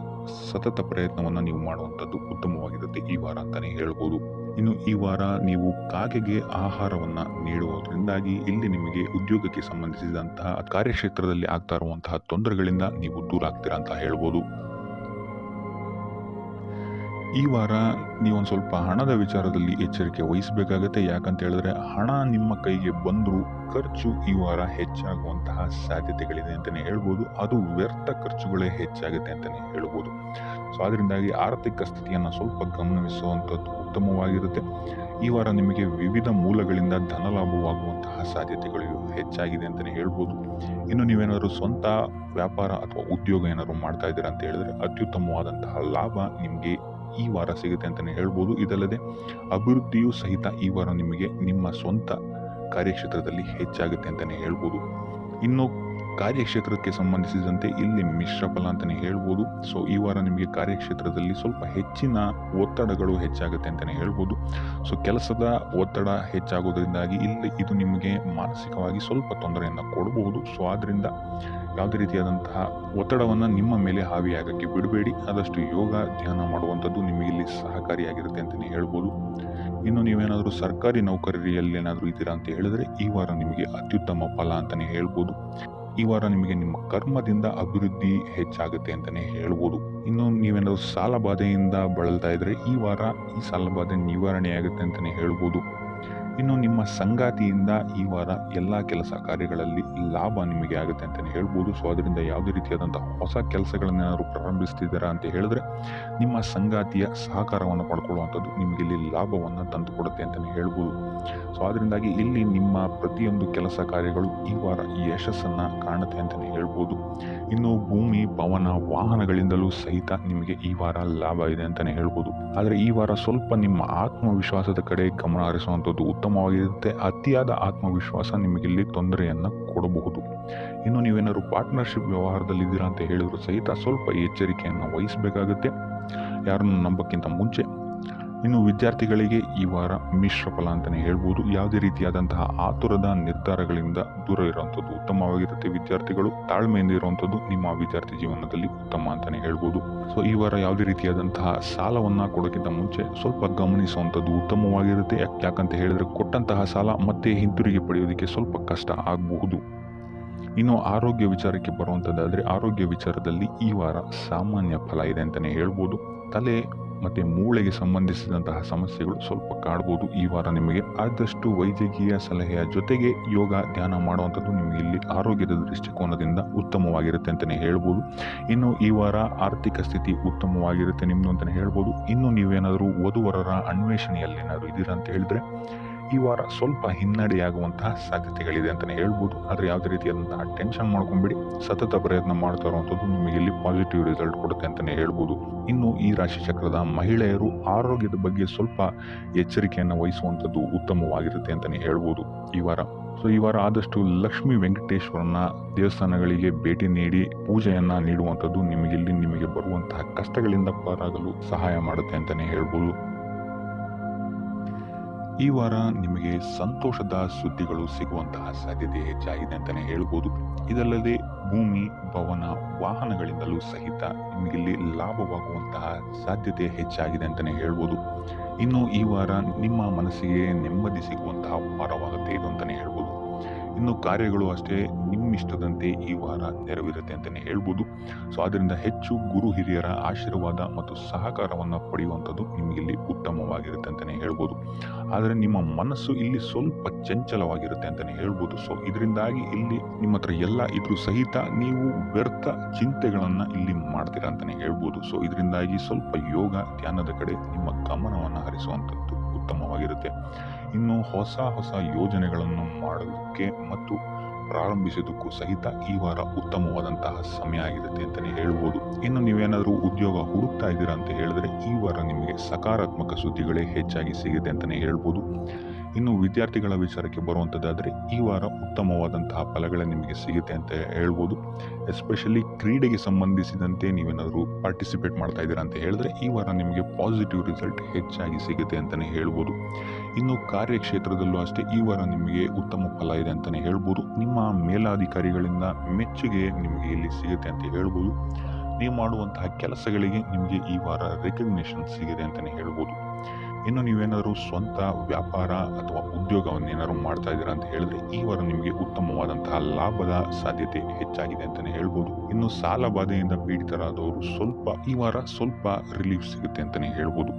ಸತತ ಪ್ರಯತ್ನವನ್ನು ನೀವು ಮಾಡುವಂಥದ್ದು ಉತ್ತಮವಾಗಿರುತ್ತೆ ಈ ವಾರ ಅಂತಲೇ ಹೇಳ್ಬೋದು. ಇನ್ನು ಈ ವಾರ ನೀವು ಕಾಗೆಗೆ ಆಹಾರವನ್ನು ನೀಡುವುದರಿಂದಾಗಿ ಇಲ್ಲಿ ನಿಮಗೆ ಉದ್ಯೋಗಕ್ಕೆ ಸಂಬಂಧಿಸಿದಂತಹ ಕಾರ್ಯಕ್ಷೇತ್ರದಲ್ಲಿ ಆಗ್ತಾ ಇರುವಂತಹ ತೊಂದರೆಗಳಿಂದ ನೀವು ದೂರ ಆಗ್ತೀರಾ ಅಂತ ಹೇಳ್ಬೋದು. ಈ ವಾರ ನೀವೊಂದು ಸ್ವಲ್ಪ ಹಣದ ವಿಚಾರದಲ್ಲಿ ಎಚ್ಚರಿಕೆ ವಹಿಸಬೇಕಾಗತ್ತೆ. ಯಾಕಂತ ಹೇಳಿದ್ರೆ ಹಣ ನಿಮ್ಮ ಕೈಗೆ ಬಂದರೂ ಖರ್ಚು ಈ ವಾರ ಹೆಚ್ಚಾಗುವಂತಹ ಸಾಧ್ಯತೆಗಳಿದೆ ಅಂತಲೇ ಹೇಳ್ಬೋದು. ಅದು ವ್ಯರ್ಥ ಖರ್ಚುಗಳೇ ಹೆಚ್ಚಾಗುತ್ತೆ ಅಂತಲೇ ಹೇಳ್ಬೋದು. ಸೊ ಅದರಿಂದಾಗಿ ಆರ್ಥಿಕ ಸ್ಥಿತಿಯನ್ನು ಸ್ವಲ್ಪ ಗಮನಿಸುವಂಥದ್ದು ಉತ್ತಮವಾಗಿರುತ್ತೆ. ಈ ವಾರ ನಿಮಗೆ ವಿವಿಧ ಮೂಲಗಳಿಂದ ಧನಲಾಭವಾಗುವಂತಹ ಸಾಧ್ಯತೆಗಳು ಹೆಚ್ಚಾಗಿದೆ ಅಂತಲೇ ಹೇಳ್ಬೋದು. ಇನ್ನು ನೀವೇನಾದರೂ ಸ್ವಂತ ವ್ಯಾಪಾರ ಅಥವಾ ಉದ್ಯೋಗ ಏನಾದ್ರು ಮಾಡ್ತಾ ಇದ್ದೀರಾ ಅಂತ ಹೇಳಿದ್ರೆ ಅತ್ಯುತ್ತಮವಾದಂತಹ ಲಾಭ ನಿಮಗೆ ಈ ವಾರ ಸಿಗುತ್ತೆ ಅಂತಲೇ ಹೇಳ್ಬೋದು. ಇದಲ್ಲದೆ ಅಭಿವೃದ್ಧಿಯೂ ಸಹಿತ ಈ ವಾರ ನಿಮಗೆ ನಿಮ್ಮ ಸ್ವಂತ ಕಾರ್ಯಕ್ಷೇತ್ರದಲ್ಲಿ ಹೆಚ್ಚಾಗುತ್ತೆ ಅಂತಲೇ ಹೇಳ್ಬೋದು. ಇನ್ನು ಕಾರ್ಯಕ್ಷೇತ್ರಕ್ಕೆ ಸಂಬಂಧಿಸಿದಂತೆ ಇಲ್ಲಿ ಮಿಶ್ರ ಫಲ ಅಂತಲೇ ಹೇಳ್ಬೋದು. ಸೊ ಈ ವಾರ ನಿಮಗೆ ಕಾರ್ಯಕ್ಷೇತ್ರದಲ್ಲಿ ಸ್ವಲ್ಪ ಹೆಚ್ಚಿನ ಒತ್ತಡಗಳು ಹೆಚ್ಚಾಗುತ್ತೆ ಅಂತಲೇ ಹೇಳ್ಬೋದು. ಸೊ ಕೆಲಸದ ಒತ್ತಡ ಹೆಚ್ಚಾಗೋದ್ರಿಂದಾಗಿ ಇಲ್ಲಿ ಇದು ನಿಮಗೆ ಮಾನಸಿಕವಾಗಿ ಸ್ವಲ್ಪ ತೊಂದರೆಯನ್ನು ಕೊಡಬಹುದು. ಸೊ ಆದ್ದರಿಂದ ಯಾವುದೇ ರೀತಿಯಾದಂತಹ ಒತ್ತಡವನ್ನು ನಿಮ್ಮ ಮೇಲೆ ಹಾವಿಯಾಗಕ್ಕೆ ಬಿಡಬೇಡಿ. ಆದಷ್ಟು ಯೋಗ ಧ್ಯಾನ ಮಾಡುವಂಥದ್ದು ನಿಮಗೆ ಇಲ್ಲಿ ಸಹಕಾರಿಯಾಗಿರುತ್ತೆ ಅಂತಲೇ ಹೇಳ್ಬೋದು. ಇನ್ನು ನೀವೇನಾದರೂ ಸರ್ಕಾರಿ ನೌಕರಿಯಲ್ಲಿ ಏನಾದರೂ ಇದ್ದೀರಾ ಅಂತ ಹೇಳಿದ್ರೆ ಈ ವಾರ ನಿಮಗೆ ಅತ್ಯುತ್ತಮ ಫಲ ಅಂತಲೇ ಹೇಳ್ಬೋದು. ಈ ವಾರ ನಿಮಗೆ ನಿಮ್ಮ ಕರ್ಮದಿಂದ ಅಭಿವೃದ್ಧಿ ಹೆಚ್ಚಾಗುತ್ತೆ ಅಂತಲೇ ಹೇಳ್ಬೋದು. ಇನ್ನು ನೀವೇನಾದರೂ ಸಾಲ ಬಾಧೆಯಿಂದ ಬಳಲ್ತಾ ಇದ್ರೆ ಈ ವಾರ ಈ ಸಾಲ ಬಾಧೆ ನಿವಾರಣೆ ಆಗುತ್ತೆ ಅಂತಲೇ ಹೇಳ್ಬೋದು. ಇನ್ನು ನಿಮ್ಮ ಸಂಗಾತಿಯಿಂದ ಈ ವಾರ ಎಲ್ಲ ಕೆಲಸ ಕಾರ್ಯಗಳಲ್ಲಿ ಲಾಭ ನಿಮಗೆ ಆಗುತ್ತೆ ಅಂತಲೇ ಹೇಳ್ಬೋದು. ಸೊ ಅದರಿಂದ ಯಾವುದೇ ರೀತಿಯಾದಂಥ ಹೊಸ ಕೆಲಸಗಳನ್ನೇನಾದ್ರು ಪ್ರಾರಂಭಿಸ್ತಿದ್ದೀರಾ ಅಂತ ಹೇಳಿದ್ರೆ ನಿಮ್ಮ ಸಂಗಾತಿಯ ಸಹಕಾರವನ್ನು ಪಡ್ಕೊಳ್ಳುವಂಥದ್ದು ನಿಮಗೆ ಇಲ್ಲಿ ಲಾಭವನ್ನು ತಂದುಕೊಡುತ್ತೆ ಅಂತಲೇ ಹೇಳ್ಬೋದು. ಸೊ ಅದರಿಂದಾಗಿ ಇಲ್ಲಿ ನಿಮ್ಮ ಪ್ರತಿಯೊಂದು ಕೆಲಸ ಕಾರ್ಯಗಳು ಈ ವಾರ ಯಶಸ್ಸನ್ನು ಕಾಣುತ್ತೆ ಅಂತಲೇ ಹೇಳ್ಬೋದು. ಇನ್ನು ಭೂಮಿ ಪವನ ವಾಹನಗಳಿಂದಲೂ ಸಹಿತ ನಿಮಗೆ ಈ ವಾರ ಲಾಭ ಇದೆ ಅಂತಲೇ ಹೇಳ್ಬೋದು. ಆದರೆ ಈ ವಾರ ಸ್ವಲ್ಪ ನಿಮ್ಮ ಆತ್ಮವಿಶ್ವಾಸದ ಕಡೆ ಗಮನ ಹರಿಸುವಂಥದ್ದು ಉತ್ತಮವಾಗಿರುತ್ತೆ. ಅತಿಯಾದ ಆತ್ಮವಿಶ್ವಾಸ ನಿಮಗಿಲ್ಲಿ ತೊಂದರೆಯನ್ನು ಕೊಡಬಹುದು. ಇನ್ನು ನೀವೇನಾದ್ರು ಪಾರ್ಟ್ನರ್ಶಿಪ್ ವ್ಯವಹಾರದಲ್ಲಿದ್ದೀರಾ ಅಂತ ಹೇಳಿದ್ರು ಸಹಿತ ಸ್ವಲ್ಪ ಎಚ್ಚರಿಕೆಯನ್ನು ವಹಿಸಬೇಕಾಗುತ್ತೆ ಯಾರನ್ನು ನಂಬಕ್ಕಿಂತ ಮುಂಚೆ. ಇನ್ನು ವಿದ್ಯಾರ್ಥಿಗಳಿಗೆ ಈ ವಾರ ಮಿಶ್ರ ಫಲ ಅಂತಲೇ ಹೇಳ್ಬೋದು. ಯಾವುದೇ ರೀತಿಯಾದಂತಹ ಆತುರದ ನಿರ್ಧಾರಗಳಿಂದ ದೂರ ಇರುವಂಥದ್ದು ಉತ್ತಮವಾಗಿರುತ್ತೆ. ವಿದ್ಯಾರ್ಥಿಗಳು ತಾಳ್ಮೆಯಿಂದ ಇರುವಂಥದ್ದು ನಿಮ್ಮ ವಿದ್ಯಾರ್ಥಿ ಜೀವನದಲ್ಲಿ ಉತ್ತಮ ಅಂತಲೇ ಹೇಳ್ಬೋದು. ಸೊ ಈ ವಾರ ಯಾವುದೇ ರೀತಿಯಾದಂತಹ ಸಾಲವನ್ನು ಕೊಡೋಕ್ಕಿಂತ ಮುಂಚೆ ಸ್ವಲ್ಪ ಗಮನಿಸುವಂಥದ್ದು ಉತ್ತಮವಾಗಿರುತ್ತೆ. ಯಾಕಂತ ಹೇಳಿದ್ರೆ ಕೊಟ್ಟಂತಹ ಸಾಲ ಮತ್ತೆ ಹಿಂತಿರುಗಿ ಪಡೆಯೋದಕ್ಕೆ ಸ್ವಲ್ಪ ಕಷ್ಟ ಆಗಬಹುದು. ಇನ್ನು ಆರೋಗ್ಯ ವಿಚಾರಕ್ಕೆ ಬರುವಂಥದ್ದಾದರೆ ಆರೋಗ್ಯ ವಿಚಾರದಲ್ಲಿ ಈ ವಾರ ಸಾಮಾನ್ಯ ಫಲ ಇದೆ ಅಂತಲೇ ಹೇಳ್ಬೋದು. ತಲೆ ಮತ್ತು ಮೂಳೆಗೆ ಸಂಬಂಧಿಸಿದಂತಹ ಸಮಸ್ಯೆಗಳು ಸ್ವಲ್ಪ ಕಾಡ್ಬೋದು ಈ ವಾರ ನಿಮಗೆ. ಆದಷ್ಟು ವೈದ್ಯಕೀಯ ಸಲಹೆಯ ಜೊತೆಗೆ ಯೋಗ ಧ್ಯಾನ ಮಾಡುವಂಥದ್ದು ನಿಮಗೆ ಇಲ್ಲಿ ಆರೋಗ್ಯದ ದೃಷ್ಟಿಕೋನದಿಂದ ಉತ್ತಮವಾಗಿರುತ್ತೆ ಅಂತಲೇ ಹೇಳ್ಬೋದು. ಇನ್ನು ಈ ವಾರ ಆರ್ಥಿಕ ಸ್ಥಿತಿ ಉತ್ತಮವಾಗಿರುತ್ತೆ ನಿಮ್ಮದು ಅಂತಲೇ ಹೇಳ್ಬೋದು. ಇನ್ನು ನೀವೇನಾದರೂ ವಧುವರರ ಅನ್ವೇಷಣೆಯಲ್ಲಿ ಏನಾದರೂ ಇದ್ದೀರಾ ಅಂತ ಹೇಳಿದ್ರೆ ಈ ವಾರ ಸ್ವಲ್ಪ ಹಿನ್ನಡೆಯಾಗುವಂತಹ ಸಾಧ್ಯತೆಗಳಿದೆ ಅಂತಲೇ ಹೇಳ್ಬೋದು. ಆದರೆ ಯಾವುದೇ ರೀತಿಯಾದಂತಹ ಟೆನ್ಷನ್ ಮಾಡ್ಕೊಂಬಿಡಿ, ಸತತ ಪ್ರಯತ್ನ ಮಾಡ್ತಾ ಇರುವಂಥದ್ದು ನಿಮಗೆ ಇಲ್ಲಿ ಪಾಸಿಟಿವ್ ರಿಸಲ್ಟ್ ಕೊಡುತ್ತೆ ಅಂತಲೇ ಹೇಳ್ಬೋದು. ಇನ್ನು ಈ ರಾಶಿ ಚಕ್ರದ ಮಹಿಳೆಯರು ಆರೋಗ್ಯದ ಬಗ್ಗೆ ಸ್ವಲ್ಪ ಎಚ್ಚರಿಕೆಯನ್ನು ವಹಿಸುವಂಥದ್ದು ಉತ್ತಮವಾಗಿರುತ್ತೆ ಅಂತಲೇ ಹೇಳ್ಬೋದು ಈ ವಾರ. ಈ ವಾರ ಆದಷ್ಟು ಲಕ್ಷ್ಮೀ ವೆಂಕಟೇಶ್ವರನ ದೇವಸ್ಥಾನಗಳಿಗೆ ಭೇಟಿ ನೀಡಿ ಪೂಜೆಯನ್ನ ನೀಡುವಂಥದ್ದು ನಿಮಗೆ ಬರುವಂತಹ ಕಷ್ಟಗಳಿಂದ ಪಾರಾಗಲು ಸಹಾಯ ಮಾಡುತ್ತೆ ಅಂತಲೇ ಹೇಳ್ಬೋದು. ಈ ವಾರ ನಿಮಗೆ ಸಂತೋಷದ ಸುದ್ದಿಗಳು ಸಿಗುವಂತಹ ಸಾಧ್ಯತೆ ಹೆಚ್ಚಾಗಿದೆ ಅಂತಲೇ ಹೇಳ್ಬೋದು. ಇದಲ್ಲದೆ ಭೂಮಿ, ಭವನ, ವಾಹನಗಳಿಂದಲೂ ಸಹಿತ ನಿಮಗಿಲ್ಲಿ ಲಾಭವಾಗುವಂತಹ ಸಾಧ್ಯತೆ ಹೆಚ್ಚಾಗಿದೆ ಅಂತಲೇ ಹೇಳ್ಬೋದು. ಇನ್ನು ಈ ವಾರ ನಿಮ್ಮ ಮನಸ್ಸಿಗೆ ನೆಮ್ಮದಿ ಸಿಗುವಂತಹ ವಾರವಾಗುತ್ತೆ ಇದು ಅಂತಲೇ ಹೇಳ್ಬೋದು. ಇನ್ನು ಕಾರ್ಯಗಳು ಅಷ್ಟೇ ನಿಮ್ಮಿಷ್ಟದಂತೆ ಈ ವಾರ ನೆರವೇರುತ್ತೆ ಅಂತಲೇ ಹೇಳ್ಬೋದು. ಆದ್ದರಿಂದ ಹೆಚ್ಚು ಗುರು ಹಿರಿಯರ ಆಶೀರ್ವಾದ ಮತ್ತು ಸಹಕಾರವನ್ನು ಪಡೆಯುವಂಥದ್ದು ನಿಮಗಿಲ್ಲಿ ಉತ್ತಮವಾಗಿರುತ್ತೆ ಅಂತಲೇ ಹೇಳ್ಬೋದು. ಆದರೆ ನಿಮ್ಮ ಮನಸ್ಸು ಇಲ್ಲಿ ಸ್ವಲ್ಪ ಚಂಚಲವಾಗಿರುತ್ತೆ ಅಂತಲೇ ಹೇಳ್ಬೋದು. ಇದರಿಂದಾಗಿ ಇಲ್ಲಿ ನಿಮ್ಮ ಹತ್ರ ಎಲ್ಲ ಇದ್ರೂ ಸಹಿತ ನೀವು ವ್ಯರ್ಥ ಚಿಂತೆಗಳನ್ನು ಇಲ್ಲಿ ಮಾಡ್ತೀರಾ ಅಂತಲೇ ಹೇಳ್ಬೋದು. ಇದರಿಂದಾಗಿ ಸ್ವಲ್ಪ ಯೋಗ, ಧ್ಯಾನದ ಕಡೆ ನಿಮ್ಮ ಗಮನವನ್ನು ಹರಿಸುವಂಥದ್ದು ಉತ್ತಮವಾಗಿರುತ್ತೆ. ಇನ್ನು ಹೊಸ ಯೋಜನೆಗಳನ್ನು ಮಾಡೋದಕ್ಕೆ ಮತ್ತು ಪ್ರಾರಂಭಿಸೋದಕ್ಕೂ ಸಹಿತ ಈ ವಾರ ಉತ್ತಮವಾದಂತಹ ಸಮಯ ಆಗಿರುತ್ತೆ ಅಂತಲೇ ಹೇಳ್ಬೋದು. ಇನ್ನು ನೀವೇನಾದರೂ ಉದ್ಯೋಗ ಹುಡುಕ್ತಾ ಇದ್ದೀರಾ ಅಂತ ಹೇಳಿದ್ರೆ ಈ ವಾರ ನಿಮಗೆ ಸಕಾರಾತ್ಮಕ ಸುದ್ದಿಗಳೇ ಹೆಚ್ಚಾಗಿ ಸಿಗುತ್ತೆ ಅಂತಲೇ ಹೇಳ್ಬೋದು. ಇನ್ನು ವಿದ್ಯಾರ್ಥಿಗಳ ವಿಚಾರಕ್ಕೆ ಬರುವಂಥದ್ದಾದರೆ ಈ ವಾರ ಉತ್ತಮವಾದಂತಹ ಫಲಗಳೇ ನಿಮಗೆ ಸಿಗುತ್ತೆ ಅಂತ ಹೇಳ್ಬೋದು. ಎಸ್ಪೆಷಲಿ ಕ್ರೀಡೆಗೆ ಸಂಬಂಧಿಸಿದಂತೆ ನೀವೇನಾದರೂ ಪಾರ್ಟಿಸಿಪೇಟ್ ಮಾಡ್ತಾ ಇದ್ದೀರಾ ಅಂತ ಹೇಳಿದ್ರೆ ಈ ವಾರ ನಿಮಗೆ ಪಾಸಿಟಿವ್ ರಿಸಲ್ಟ್ ಹೆಚ್ಚಾಗಿ ಸಿಗುತ್ತೆ ಅಂತಲೇ ಹೇಳ್ಬೋದು. ಇನ್ನು ಕಾರ್ಯಕ್ಷೇತ್ರದಲ್ಲೂ ಅಷ್ಟೇ ಈ ವಾರ ನಿಮಗೆ ಉತ್ತಮ ಫಲ ಇದೆ ಅಂತಲೇ ಹೇಳ್ಬೋದು. ನಿಮ್ಮ ಮೇಲಾಧಿಕಾರಿಗಳಿಂದ ಮೆಚ್ಚುಗೆ ನಿಮಗೆ ಇಲ್ಲಿ ಸಿಗುತ್ತೆ ಅಂತ ಹೇಳ್ಬೋದು. ನೀವು ಮಾಡುವಂತಹ ಕೆಲಸಗಳಿಗೆ ನಿಮಗೆ ಈ ವಾರ ರೆಕಗ್ನಿಷನ್ ಸಿಗಿದೆ ಅಂತಲೇ ಹೇಳ್ಬೋದು. ಇನ್ನು ನೀವೇನಾದರೂ ಸ್ವಂತ ವ್ಯಾಪಾರ ಅಥವಾ ಉದ್ಯೋಗವನ್ನೇನಾದ್ರು ಮಾಡ್ತಾ ಇದ್ದೀರಾ ಅಂತ ಹೇಳಿದ್ರೆ ಈ ವಾರ ನಿಮಗೆ ಉತ್ತಮವಾದಂತಹ ಲಾಭದ ಸಾಧ್ಯತೆ ಹೆಚ್ಚಾಗಿದೆ ಅಂತಲೇ ಹೇಳ್ಬೋದು. ಇನ್ನು ಸಾಲ ಬಾಧೆಯಿಂದ ಪೀಡಿತರಾದವರು ಈ ವಾರ ಸ್ವಲ್ಪ ರಿಲೀಫ್ ಸಿಗುತ್ತೆ ಅಂತಲೇ ಹೇಳ್ಬೋದು.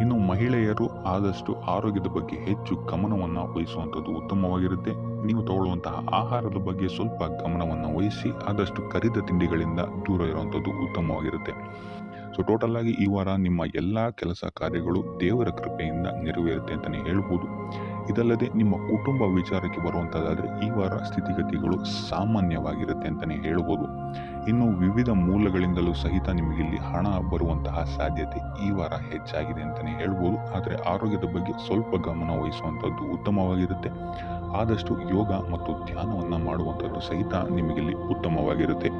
ಇನ್ನು ಮಹಿಳೆಯರು ಆದಷ್ಟು ಆರೋಗ್ಯದ ಬಗ್ಗೆ ಹೆಚ್ಚು ಗಮನವನ್ನು ವಹಿಸುವಂಥದ್ದು ಉತ್ತಮವಾಗಿರುತ್ತೆ. ನೀವು ತಗೊಳ್ಳುವಂತಹ ಆಹಾರದ ಬಗ್ಗೆ ಸ್ವಲ್ಪ ಗಮನವನ್ನು ವಹಿಸಿ ಆದಷ್ಟು ಕರಿದ ತಿಂಡಿಗಳಿಂದ ದೂರ ಇರುವಂಥದ್ದು ಉತ್ತಮವಾಗಿರುತ್ತೆ. ಟೋಟಲ್ ಆಗಿ ಈ ವಾರ ನಿಮ್ಮ ಎಲ್ಲ ಕೆಲಸ ಕಾರ್ಯಗಳು ದೇವರ ಕೃಪೆಯಿಂದ ನೆರವೇರುತ್ತೆ ಅಂತಲೇ ಹೇಳ್ಬೋದು. ಇದಲ್ಲದೆ ನಿಮ್ಮ ಕುಟುಂಬ ವಿಚಾರಕ್ಕೆ ಬರುವಂಥದ್ದಾದರೆ ಈ ವಾರ ಸ್ಥಿತಿಗತಿಗಳು ಸಾಮಾನ್ಯವಾಗಿರುತ್ತೆ ಅಂತಲೇ ಹೇಳ್ಬೋದು. ಇನ್ನು ವಿವಿಧ ಮೂಲಗಳಿಂದಲೂ ಸಹಿತ ನಿಮಗಿಲ್ಲಿ ಹಣ ಬರುವಂತಹ ಸಾಧ್ಯತೆ ಈ ವಾರ ಹೆಚ್ಚಾಗಿದೆ ಅಂತಲೇ ಹೇಳ್ಬೋದು. ಆದರೆ ಆರೋಗ್ಯದ ಬಗ್ಗೆ ಸ್ವಲ್ಪ ಗಮನ ವಹಿಸುವಂಥದ್ದು ಉತ್ತಮವಾಗಿರುತ್ತೆ. ಆದಷ್ಟು ಯೋಗ ಮತ್ತು ಧ್ಯಾನವನ್ನು ಮಾಡುವಂಥದ್ದು ಸಹಿತ ನಿಮಗಿಲ್ಲಿ ಉತ್ತಮವಾಗಿರುತ್ತೆ.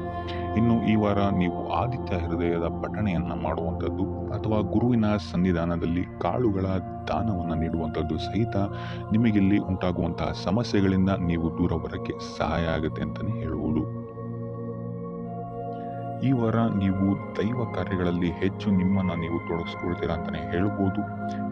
ಇನ್ನು ಈ ವಾರ ನೀವು ಆದಿತ್ಯ ಹೃದಯದ ಪಠಣೆಯನ್ನು ಮಾಡುವಂಥದ್ದು ಅಥವಾ ಗುರುವಿನ ಸನ್ನಿಧಾನದಲ್ಲಿ ಕಾಳುಗಳ ದಾನವನ್ನು ನೀಡುವಂಥದ್ದು ಸಹಿತ ನಿಮಗಿಲ್ಲಿ ಉಂಟಾಗುವಂತಹ ಸಮಸ್ಯೆಗಳಿಂದ ನೀವು ದೂರ ಬರೋಕ್ಕೆ ಸಹಾಯ ಆಗುತ್ತೆ ಅಂತಲೇ ಹೇಳ್ಬೋದು. ಈ ವಾರ ನೀವು ದೈವ ಕಾರ್ಯಗಳಲ್ಲಿ ಹೆಚ್ಚು ನಿಮ್ಮನ್ನು ನೀವು ತೊಡಗಿಸ್ಕೊಳ್ತೀರಾ ಅಂತಲೇ ಹೇಳ್ಬೋದು.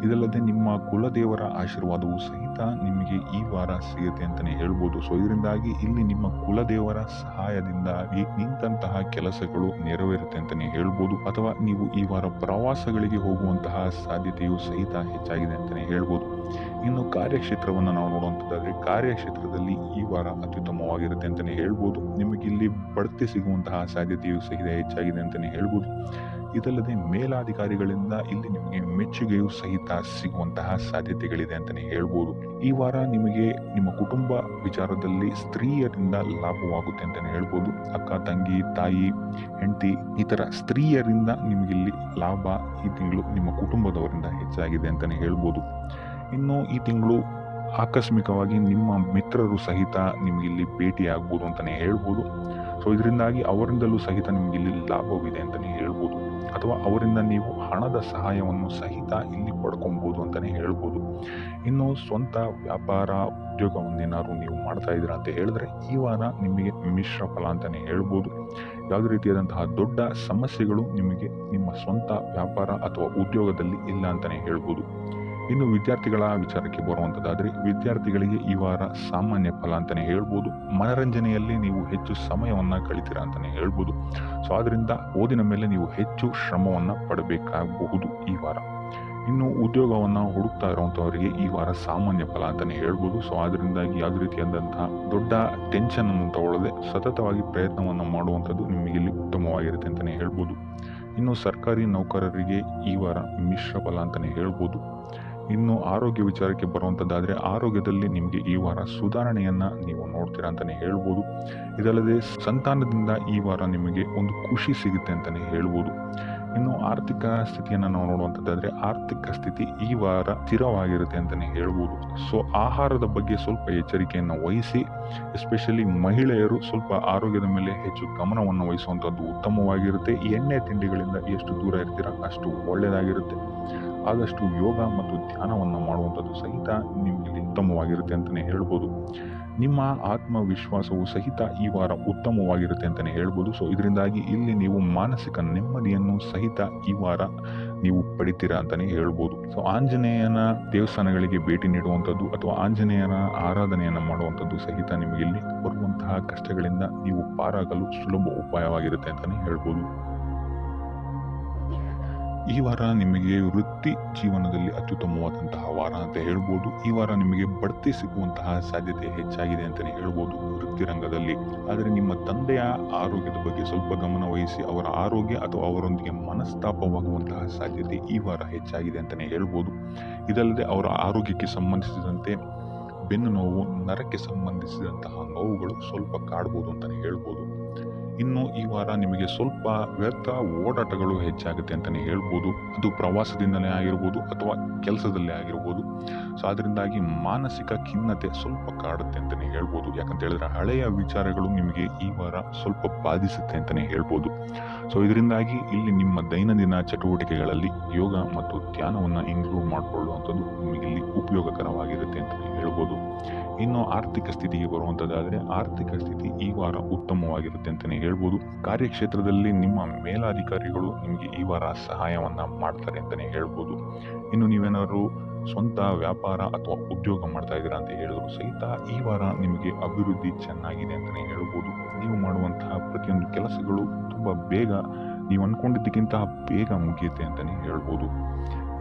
ಇದಲ್ಲದೆ ನಿಮ್ಮ ಕುಲದೇವರ ಆಶೀರ್ವಾದವು ಸಹಿತ ನಿಮಗೆ ಈ ವಾರ ಸಿಗುತ್ತೆ ಅಂತಲೇ ಹೇಳ್ಬೋದು. ಇದರಿಂದಾಗಿ ಇಲ್ಲಿ ನಿಮ್ಮ ಕುಲದೇವರ ಸಹಾಯದಿಂದಾಗಿ ನಿಂತಹ ಕೆಲಸಗಳು ನೆರವೇರುತ್ತೆ ಅಂತಲೇ ಹೇಳ್ಬೋದು. ಅಥವಾ ನೀವು ಈ ವಾರ ಪ್ರವಾಸಗಳಿಗೆ ಹೋಗುವಂತಹ ಸಾಧ್ಯತೆಯು ಸಹಿತ ಹೆಚ್ಚಾಗಿದೆ ಅಂತಲೇ ಹೇಳ್ಬೋದು. ಇನ್ನು ಕಾರ್ಯಕ್ಷೇತ್ರವನ್ನು ನಾವು ನೋಡುವಂಥದ್ದಾದರೆ ಕಾರ್ಯಕ್ಷೇತ್ರದಲ್ಲಿ ಈ ವಾರ ಅತ್ಯುತ್ತಮವಾಗಿರುತ್ತೆ ಅಂತಲೇ ಹೇಳ್ಬೋದು. ನಿಮಗಿಲ್ಲಿ ಬಡ್ತಿ ಸಿಗುವಂತಹ ಸಾಧ್ಯತೆಯು ಸಹಿತ ಹೆಚ್ಚಾಗಿದೆ ಅಂತಲೇ ಹೇಳ್ಬೋದು. ಇದಲ್ಲದೆ ಮೇಲಾಧಿಕಾರಿಗಳಿಂದ ಇಲ್ಲಿ ನಿಮಗೆ ಮೆಚ್ಚುಗೆಯು ಸಹಿತ ಸಿಗುವಂತಹ ಸಾಧ್ಯತೆಗಳಿದೆ ಅಂತಲೇ ಹೇಳ್ಬೋದು. ಈ ವಾರ ನಿಮಗೆ ನಿಮ್ಮ ಕುಟುಂಬ ವಿಚಾರದಲ್ಲಿ ಸ್ತ್ರೀಯರಿಂದ ಲಾಭವಾಗುತ್ತೆ ಅಂತಲೇ ಹೇಳ್ಬೋದು. ಅಕ್ಕ, ತಂಗಿ, ತಾಯಿ, ಹೆಂಡತಿ ಈ ಥರ ಸ್ತ್ರೀಯರಿಂದ ನಿಮಗಿಲ್ಲಿ ಲಾಭ ಈ ತಿಂಗಳು ನಿಮ್ಮ ಕುಟುಂಬದವರಿಂದ ಹೆಚ್ಚಾಗಿದೆ ಅಂತಲೇ ಹೇಳ್ಬೋದು. ಇನ್ನು ಈ ತಿಂಗಳು ಆಕಸ್ಮಿಕವಾಗಿ ನಿಮ್ಮ ಮಿತ್ರರು ಸಹಿತ ನಿಮಗಿಲ್ಲಿ ಭೇಟಿ ಆಗ್ಬೋದು ಅಂತಲೇ ಹೇಳ್ಬೋದು. ಇದರಿಂದಾಗಿ ಅವರಿಂದಲೂ ಸಹಿತ ನಿಮಗಿಲ್ಲಿ ಲಾಭವಿದೆ ಅಂತಲೇ ಹೇಳ್ಬೋದು. ಅಥವಾ ಅವರಿಂದ ನೀವು ಹಣದ ಸಹಾಯವನ್ನು ಸಹಿತ ಇಲ್ಲಿ ಪಡ್ಕೊಬೋದು ಅಂತಲೇ ಹೇಳ್ಬೋದು. ಇನ್ನು ಸ್ವಂತ ವ್ಯಾಪಾರ ಉದ್ಯೋಗವನ್ನೇನಾದ್ರು ನೀವು ಮಾಡ್ತಾ ಇದ್ದೀರಾ ಅಂತ ಹೇಳಿದ್ರೆ ಈ ವಾರ ನಿಮಗೆ ಮಿಶ್ರ ಫಲ ಅಂತಲೇ ಹೇಳ್ಬೋದು. ಯಾವುದೇ ರೀತಿಯಾದಂತಹ ದೊಡ್ಡ ಸಮಸ್ಯೆಗಳು ನಿಮಗೆ ನಿಮ್ಮ ಸ್ವಂತ ವ್ಯಾಪಾರ ಅಥವಾ ಉದ್ಯೋಗದಲ್ಲಿ ಇಲ್ಲ ಅಂತಲೇ ಹೇಳ್ಬೋದು. ಇನ್ನು ವಿದ್ಯಾರ್ಥಿಗಳ ವಿಚಾರಕ್ಕೆ ಬರುವಂಥದ್ದಾದರೆ ವಿದ್ಯಾರ್ಥಿಗಳಿಗೆ ಈ ವಾರ ಸಾಮಾನ್ಯ ಫಲ ಅಂತಲೇ ಹೇಳ್ಬೋದು. ಮನರಂಜನೆಯಲ್ಲಿ ನೀವು ಹೆಚ್ಚು ಸಮಯವನ್ನು ಕಳಿತೀರಾ ಅಂತಲೇ ಹೇಳ್ಬೋದು. ಆದ್ದರಿಂದ ಓದಿನ ಮೇಲೆ ನೀವು ಹೆಚ್ಚು ಶ್ರಮವನ್ನು ಪಡಬೇಕಾಗಬಹುದು ಈ ವಾರ. ಇನ್ನು ಉದ್ಯೋಗವನ್ನು ಹುಡುಕ್ತಾ ಇರುವಂಥವರಿಗೆ ಈ ವಾರ ಸಾಮಾನ್ಯ ಫಲ ಅಂತಲೇ ಹೇಳ್ಬೋದು. ಅದರಿಂದಾಗಿ ಯಾವುದೇ ರೀತಿಯಾದಂತಹ ದೊಡ್ಡ ಟೆನ್ಷನ್ ಅನ್ನು ತಗೊಳ್ಳದೆ ಸತತವಾಗಿ ಪ್ರಯತ್ನವನ್ನು ಮಾಡುವಂಥದ್ದು ನಿಮಗಿಲ್ಲಿ ಉತ್ತಮವಾಗಿರುತ್ತೆ ಅಂತಲೇ ಹೇಳ್ಬೋದು. ಇನ್ನು ಸರ್ಕಾರಿ ನೌಕರರಿಗೆ ಈ ವಾರ ಮಿಶ್ರ ಫಲ ಅಂತಲೇ ಹೇಳ್ಬೋದು. ಇನ್ನು ಆರೋಗ್ಯ ವಿಚಾರಕ್ಕೆ ಬರುವಂಥದ್ದಾದರೆ ಆರೋಗ್ಯದಲ್ಲಿ ನಿಮಗೆ ಈ ವಾರ ಸುಧಾರಣೆಯನ್ನು ನೀವು ನೋಡ್ತೀರಾ ಅಂತಲೇ ಹೇಳ್ಬೋದು. ಇದಲ್ಲದೆ ಸಂತಾನದಿಂದ ಈ ವಾರ ನಿಮಗೆ ಒಂದು ಖುಷಿ ಸಿಗುತ್ತೆ ಅಂತಲೇ ಹೇಳ್ಬೋದು. ಇನ್ನು ಆರ್ಥಿಕ ಸ್ಥಿತಿಯನ್ನು ನಾವು ನೋಡುವಂಥದ್ದಾದರೆ ಆರ್ಥಿಕ ಸ್ಥಿತಿ ಈ ವಾರ ಸ್ಥಿರವಾಗಿರುತ್ತೆ ಅಂತಲೇ ಹೇಳ್ಬೋದು. ಸೊ ಆಹಾರದ ಬಗ್ಗೆ ಸ್ವಲ್ಪ ಎಚ್ಚರಿಕೆಯನ್ನು ವಹಿಸಿ, ಎಸ್ಪೆಷಲಿ ಮಹಿಳೆಯರು ಸ್ವಲ್ಪ ಆರೋಗ್ಯದ ಮೇಲೆ ಹೆಚ್ಚು ಗಮನವನ್ನು ವಹಿಸುವಂಥದ್ದು ಉತ್ತಮವಾಗಿರುತ್ತೆ. ಎಣ್ಣೆ ತಿಂಡಿಗಳಿಂದ ಎಷ್ಟು ದೂರ ಇರ್ತೀರಾ ಅಷ್ಟು ಒಳ್ಳೆಯದಾಗಿರುತ್ತೆ. ಆದಷ್ಟು ಯೋಗ ಮತ್ತು ಧ್ಯಾನವನ್ನು ಮಾಡುವಂಥದ್ದು ಸಹಿತ ನಿಮಗೆ ಉತ್ತಮವಾಗಿರುತ್ತೆ ಅಂತಲೇ ಹೇಳ್ಬೋದು. ನಿಮ್ಮ ಆತ್ಮವಿಶ್ವಾಸವು ಸಹಿತ ಈ ವಾರ ಉತ್ತಮವಾಗಿರುತ್ತೆ ಅಂತಲೇ ಹೇಳ್ಬೋದು. ಸೊ ಇದರಿಂದಾಗಿ ಇಲ್ಲಿ ನೀವು ಮಾನಸಿಕ ನೆಮ್ಮದಿಯನ್ನು ಸಹಿತ ಈ ವಾರ ನೀವು ಪಡಿತೀರಾ ಅಂತಲೇ ಹೇಳ್ಬೋದು. ಸೊ ಆಂಜನೇಯನ ದೇವಸ್ಥಾನಗಳಿಗೆ ಭೇಟಿ ನೀಡುವಂಥದ್ದು ಅಥವಾ ಆಂಜನೇಯನ ಆರಾಧನೆಯನ್ನು ಮಾಡುವಂಥದ್ದು ಸಹಿತ ನಿಮಗೆ ಇಲ್ಲಿ ಬರುವಂತಹ ಕಷ್ಟಗಳಿಂದ ನೀವು ಪಾರಾಗಲು ಸುಲಭ ಉಪಾಯವಾಗಿರುತ್ತೆ ಅಂತಲೇ ಹೇಳ್ಬೋದು. ಈ ವಾರ ನಿಮಗೆ ವೃತ್ತಿ ಜೀವನದಲ್ಲಿ ಅತ್ಯುತ್ತಮವಾದಂತಹ ವಾರ ಅಂತ ಹೇಳ್ಬೋದು. ಈ ವಾರ ನಿಮಗೆ ಬಡ್ತಿ ಸಿಗುವಂತಹ ಸಾಧ್ಯತೆ ಹೆಚ್ಚಾಗಿದೆ ಅಂತಲೇ ಹೇಳ್ಬೋದು ವೃತ್ತಿ ರಂಗದಲ್ಲಿ. ಆದರೆ ನಿಮ್ಮ ತಂದೆಯ ಆರೋಗ್ಯದ ಬಗ್ಗೆ ಸ್ವಲ್ಪ ಗಮನ ವಹಿಸಿ, ಅವರ ಆರೋಗ್ಯ ಅಥವಾ ಅವರೊಂದಿಗೆ ಮನಸ್ತಾಪವಾಗುವಂತಹ ಸಾಧ್ಯತೆ ಈ ವಾರ ಹೆಚ್ಚಾಗಿದೆ ಅಂತಲೇ ಹೇಳ್ಬೋದು. ಇದಲ್ಲದೆ ಅವರ ಆರೋಗ್ಯಕ್ಕೆ ಸಂಬಂಧಿಸಿದಂತೆ ಬೆನ್ನು ನೋವು, ನರಕ್ಕೆ ಸಂಬಂಧಿಸಿದಂತಹ ನೋವುಗಳು ಸ್ವಲ್ಪ ಕಾಡ್ಬೋದು ಅಂತಲೇ ಹೇಳ್ಬೋದು. ಇನ್ನು ಈ ವಾರ ನಿಮಗೆ ಸ್ವಲ್ಪ ವ್ಯರ್ಥ ಓಡಾಟಗಳು ಹೆಚ್ಚಾಗುತ್ತೆ ಅಂತಲೇ ಹೇಳ್ಬೋದು. ಅದು ಪ್ರವಾಸದಿಂದಲೇ ಆಗಿರ್ಬೋದು ಅಥವಾ ಕೆಲಸದಲ್ಲೇ ಆಗಿರ್ಬೋದು. ಸೊ ಅದರಿಂದಾಗಿ ಮಾನಸಿಕ ಖಿನ್ನತೆ ಸ್ವಲ್ಪ ಕಾಡುತ್ತೆ ಅಂತಲೇ ಹೇಳ್ಬೋದು. ಯಾಕಂತ ಹೇಳಿದ್ರೆ ಹಳೆಯ ವಿಚಾರಗಳು ನಿಮಗೆ ಈ ವಾರ ಸ್ವಲ್ಪ ಬಾಧಿಸುತ್ತೆ ಅಂತಲೇ ಹೇಳ್ಬೋದು. ಸೊ ಇದರಿಂದಾಗಿ ಇಲ್ಲಿ ನಿಮ್ಮ ದೈನಂದಿನ ಚಟುವಟಿಕೆಗಳಲ್ಲಿ ಯೋಗ ಮತ್ತು ಧ್ಯಾನವನ್ನು ಇನ್ಕ್ಲೂಡ್ ಮಾಡಿಕೊಳ್ಳುವಂಥದ್ದು ನಿಮಗೆ ಇಲ್ಲಿ ಉಪಯೋಗಕರವಾಗಿರುತ್ತೆ ಅಂತಲೇ ಹೇಳ್ಬೋದು. ಇನ್ನು ಆರ್ಥಿಕ ಸ್ಥಿತಿಗೆ ಬರುವಂಥದ್ದಾದರೆ ಆರ್ಥಿಕ ಸ್ಥಿತಿ ಈ ವಾರ ಉತ್ತಮವಾಗಿರುತ್ತೆ ಅಂತಲೇ ಹೇಳ್ಬೋದು. ಕಾರ್ಯಕ್ಷೇತ್ರದಲ್ಲಿ ನಿಮ್ಮ ಮೇಲಾಧಿಕಾರಿಗಳು ನಿಮಗೆ ಈ ವಾರ ಸಹಾಯವನ್ನ ಮಾಡ್ತಾರೆ ಅಂತಲೇ ಹೇಳ್ಬೋದು. ಇನ್ನು ನೀವೇನಾದ್ರು ಸ್ವಂತ ವ್ಯಾಪಾರ ಅಥವಾ ಉದ್ಯೋಗ ಮಾಡ್ತಾ ಇದ್ದೀರಾ ಅಂತ ಹೇಳಿದ್ರು ಸಹಿತ ಈ ವಾರ ನಿಮಗೆ ಅಭಿವೃದ್ಧಿ ಚೆನ್ನಾಗಿದೆ ಅಂತಲೇ ಹೇಳ್ಬೋದು. ನೀವು ಮಾಡುವಂತಹ ಪ್ರತಿಯೊಂದು ಕೆಲಸಗಳು ತುಂಬ ಬೇಗ ನೀವು ಅಂದ್ಕೊಂಡಿದ್ದಕ್ಕಿಂತ ಬೇಗ ಮುಗಿಯುತ್ತೆ ಅಂತಲೇ ಹೇಳ್ಬೋದು.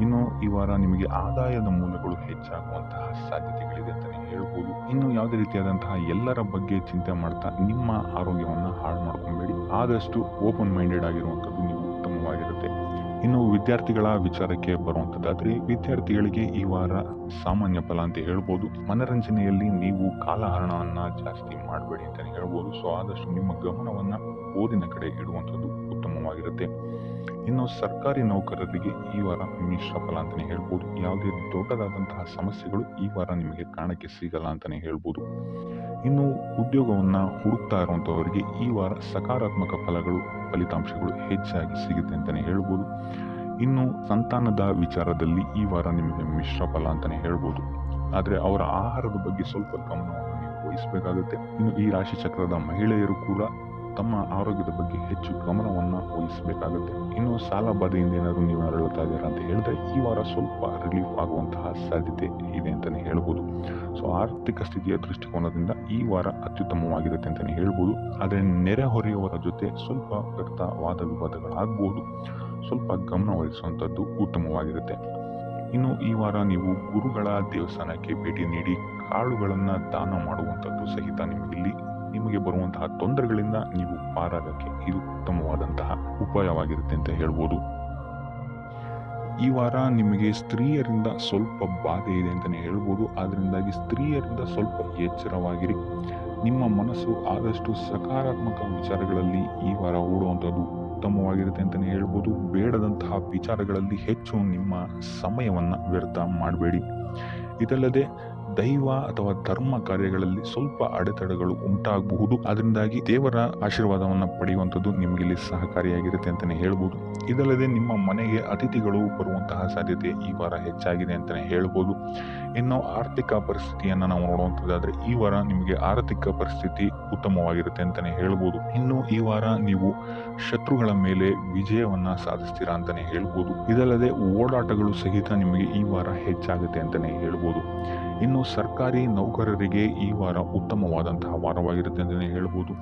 ಇನ್ನು ಈ ವಾರ ನಿಮಗೆ ಆದಾಯದ ಮೂಲಗಳು ಹೆಚ್ಚಾಗುವಂತಹ ಸಾಧ್ಯತೆಗಳಿದೆ ಅಂತಲೇ ಹೇಳ್ಬೋದು. ಇನ್ನು ಯಾವುದೇ ರೀತಿಯಾದಂತಹ ಎಲ್ಲರ ಬಗ್ಗೆ ಚಿಂತೆ ಮಾಡ್ತಾ ನಿಮ್ಮ ಆರೋಗ್ಯವನ್ನು ಹಾಳು ಮಾಡ್ಕೊಬೇಡಿ. ಆದಷ್ಟು ಓಪನ್ ಮೈಂಡೆಡ್ ಆಗಿರುವಂಥದ್ದು ನೀವು ಉತ್ತಮವಾಗಿರುತ್ತೆ. ಇನ್ನು ವಿದ್ಯಾರ್ಥಿಗಳ ವಿಚಾರಕ್ಕೆ ಬರುವಂಥದ್ದಾದರೆ ವಿದ್ಯಾರ್ಥಿಗಳಿಗೆ ಈ ವಾರ ಸಾಮಾನ್ಯ ಫಲ ಅಂತ ಹೇಳ್ಬೋದು. ಮನರಂಜನೆಯಲ್ಲಿ ನೀವು ಕಾಲಹರಣವನ್ನು ಜಾಸ್ತಿ ಮಾಡಬೇಡಿ ಅಂತಲೇ ಹೇಳ್ಬೋದು. ಸೊ ಆದಷ್ಟು ನಿಮ್ಮ ಗಮನವನ್ನು ಓದಿನ ಕಡೆ ಇಡುವಂಥದ್ದು ಉತ್ತಮವಾಗಿರುತ್ತೆ. ಇನ್ನು ಸರ್ಕಾರಿ ನೌಕರರಿಗೆ ಈ ವಾರ ಮಿಶ್ರ ಫಲ ಅಂತಲೇ ಹೇಳ್ಬೋದು. ಯಾವುದೇ ದೊಡ್ಡದಾದಂತಹ ಸಮಸ್ಯೆಗಳು ಈ ವಾರ ನಿಮಗೆ ಕಾಣಕ್ಕೆ ಸಿಗಲ್ಲ ಅಂತಲೇ ಹೇಳ್ಬೋದು. ಇನ್ನು ಉದ್ಯೋಗವನ್ನು ಹುಡುಕ್ತಾ ಇರುವಂಥವರಿಗೆ ಈ ವಾರ ಸಕಾರಾತ್ಮಕ ಫಲಿತಾಂಶಗಳು ಹೆಚ್ಚಾಗಿ ಸಿಗುತ್ತೆ ಅಂತಲೇ ಹೇಳ್ಬೋದು. ಇನ್ನು ಸಂತಾನದ ವಿಚಾರದಲ್ಲಿ ಈ ವಾರ ನಿಮಗೆ ಮಿಶ್ರ ಫಲ ಅಂತಲೇ ಹೇಳ್ಬೋದು. ಆದರೆ ಅವರ ಆಹಾರದ ಬಗ್ಗೆ ಸ್ವಲ್ಪ ಗಮನವನ್ನು ನೀವು ವಹಿಸಬೇಕಾಗುತ್ತೆ. ಇನ್ನು ಈ ರಾಶಿ ಚಕ್ರದ ಮಹಿಳೆಯರು ಕೂಡ ತಮ್ಮ ಆರೋಗ್ಯದ ಬಗ್ಗೆ ಹೆಚ್ಚು ಗಮನವನ್ನು ವಹಿಸಬೇಕಾಗುತ್ತೆ. ಇನ್ನು ಸಾಲ ಬಾಧೆಯಿಂದ ಏನಾದರೂ ನೀವು ನರಳುತ್ತಾ ಇದ್ದೀರಾ ಅಂತ ಹೇಳಿದ್ರೆ ಈ ವಾರ ಸ್ವಲ್ಪ ರಿಲೀಫ್ ಆಗುವಂತಹ ಸಾಧ್ಯತೆ ಇದೆ ಅಂತಲೇ ಹೇಳ್ಬೋದು. ಸೊ ಆರ್ಥಿಕ ಸ್ಥಿತಿಯ ದೃಷ್ಟಿಕೋನದಿಂದ ಈ ವಾರ ಅತ್ಯುತ್ತಮವಾಗಿರುತ್ತೆ ಅಂತಲೇ ಹೇಳ್ಬೋದು. ಆದರೆ ನೆರೆಹೊರೆಯವರ ಜೊತೆ ಸ್ವಲ್ಪ ವ್ಯರ್ಥ ವಾದ ವಿವಾದಗಳಾಗಬಹುದು. ಸ್ವಲ್ಪ ಗಮನ ವಹಿಸುವಂಥದ್ದು ಉತ್ತಮವಾಗಿರುತ್ತೆ. ಇನ್ನು ಈ ವಾರ ನೀವು ಗುರುಗಳ ದೇವಸ್ಥಾನಕ್ಕೆ ಭೇಟಿ ನೀಡಿ ಕಾಳುಗಳನ್ನು ದಾನ ಮಾಡುವಂಥದ್ದು ಸಹಿತ ನಿಮಗೆ ಬರುವಂತಹ ತೊಂದರೆಗಳಿಂದ ನೀವು ಪಾರಾಗಕ್ಕೆ ಇದು ಉತ್ತಮವಾದಂತಹ ಉಪಾಯವಾಗಿರುತ್ತೆ ಅಂತ ಹೇಳ್ಬೋದು. ಈ ವಾರ ನಿಮಗೆ ಸ್ತ್ರೀಯರಿಂದ ಸ್ವಲ್ಪ ಬಾಧೆ ಇದೆ ಅಂತಲೇ ಹೇಳ್ಬೋದು. ಆದ್ದರಿಂದಾಗಿ ಸ್ತ್ರೀಯರಿಂದ ಸ್ವಲ್ಪ ಎಚ್ಚರವಾಗಿರಿ. ನಿಮ್ಮ ಮನಸ್ಸು ಆದಷ್ಟು ಸಕಾರಾತ್ಮಕ ವಿಚಾರಗಳಲ್ಲಿ ಈ ವಾರ ಓಡುವಂಥದ್ದು ಉತ್ತಮವಾಗಿರುತ್ತೆ ಅಂತಲೇ ಹೇಳ್ಬೋದು. ಬೇಡದಂತಹ ವಿಚಾರಗಳಲ್ಲಿ ಹೆಚ್ಚು ನಿಮ್ಮ ಸಮಯವನ್ನು ವ್ಯರ್ಥ ಮಾಡಬೇಡಿ. ಇದಲ್ಲದೆ ದೈವ ಅಥವಾ ಧರ್ಮ ಕಾರ್ಯಗಳಲ್ಲಿ ಸ್ವಲ್ಪ ಅಡೆತಡೆಗಳು ಉಂಟಾಗಬಹುದು. ಅದರಿಂದಾಗಿ ದೇವರ ಆಶೀರ್ವಾದವನ್ನು ಪಡೆಯುವಂಥದ್ದು ನಿಮಗೆ ಇಲ್ಲಿ ಸಹಕಾರಿಯಾಗಿರುತ್ತೆ ಅಂತಲೇ ಹೇಳ್ಬೋದು. ಇದಲ್ಲದೆ ನಿಮ್ಮ ಮನೆಗೆ ಅತಿಥಿಗಳು ಬರುವಂತಹ ಸಾಧ್ಯತೆ ಈ ವಾರ ಹೆಚ್ಚಾಗಿದೆ ಅಂತಲೇ ಹೇಳ್ಬೋದು. ಇನ್ನು ಆರ್ಥಿಕ ಪರಿಸ್ಥಿತಿಯನ್ನು ನಾವು ನೋಡುವಂಥದ್ದಾದರೆ ಈ ವಾರ ನಿಮಗೆ ಆರ್ಥಿಕ ಪರಿಸ್ಥಿತಿ ಉತ್ತಮವಾಗಿರುತ್ತೆ ಅಂತಲೇ ಹೇಳ್ಬೋದು. ಇನ್ನು ಈ ವಾರ ನೀವು ಶತ್ರುಗಳ ಮೇಲೆ ವಿಜಯವನ್ನ ಸಾಧಿಸ್ತೀರಾ ಅಂತಲೇ ಹೇಳ್ಬೋದು. ಇದಲ್ಲದೆ ಓಡಾಟಗಳು ಸಹಿತ ನಿಮಗೆ ಈ ವಾರ ಹೆಚ್ಚಾಗುತ್ತೆ ಅಂತಲೇ ಹೇಳ್ಬೋದು. ಇನ್ನು ಸರ್ಕಾರಿ ನೌಕರರಿಗೆ ಈ ವಾರ ಉತ್ತಮವಾದಂತಹ ವಾರವಾಗಿರುತ್ತೆ ಅಂತಲೇ ಹೇಳ್ಬೋದು.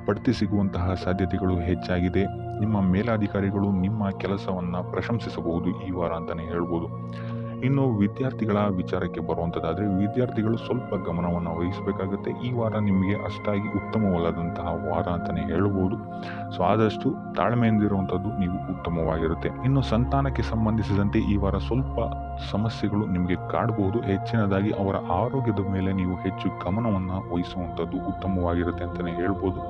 ಬಡ್ತಿ ಸಿಗುವಂತಹ ಸಾಧ್ಯತೆಗಳು ಹೆಚ್ಚಾಗಿದೆ. ನಿಮ್ಮ ಮೇಲಾಧಿಕಾರಿಗಳು ನಿಮ್ಮ ಕೆಲಸವನ್ನು ಪ್ರಶಂಸಿಸಬಹುದು ಈ ವಾರ ಅಂತಲೇ ಹೇಳ್ಬೋದು. ಇನ್ನು ವಿದ್ಯಾರ್ಥಿಗಳ ವಿಚಾರಕ್ಕೆ ಬರುವಂಥದ್ದಾದರೆ ವಿದ್ಯಾರ್ಥಿಗಳು ಸ್ವಲ್ಪ ಗಮನವನ್ನು ವಹಿಸಬೇಕಾಗುತ್ತೆ. ಈ ವಾರ ನಿಮಗೆ ಅಷ್ಟಾಗಿ ಉತ್ತಮವಲ್ಲದಂತಹ ವಾರ ಅಂತಲೇ ಹೇಳ್ಬೋದು. ಸೊ ಆದಷ್ಟು ತಾಳ್ಮೆಯಿಂದಿರುವಂಥದ್ದು ನೀವು ಉತ್ತಮವಾಗಿರುತ್ತೆ. ಇನ್ನು ಸಂತಾನಕ್ಕೆ ಸಂಬಂಧಿಸಿದಂತೆ ಈ ವಾರ ಸ್ವಲ್ಪ ಸಮಸ್ಯೆಗಳು ನಿಮಗೆ ಕಾಡಬಹುದು. ಹೆಚ್ಚಿನದಾಗಿ ಅವರ ಆರೋಗ್ಯದ ಮೇಲೆ ನೀವು ಹೆಚ್ಚು ಗಮನವನ್ನು ವಹಿಸುವಂಥದ್ದು ಉತ್ತಮವಾಗಿರುತ್ತೆ ಅಂತಲೇ ಹೇಳ್ಬೋದು.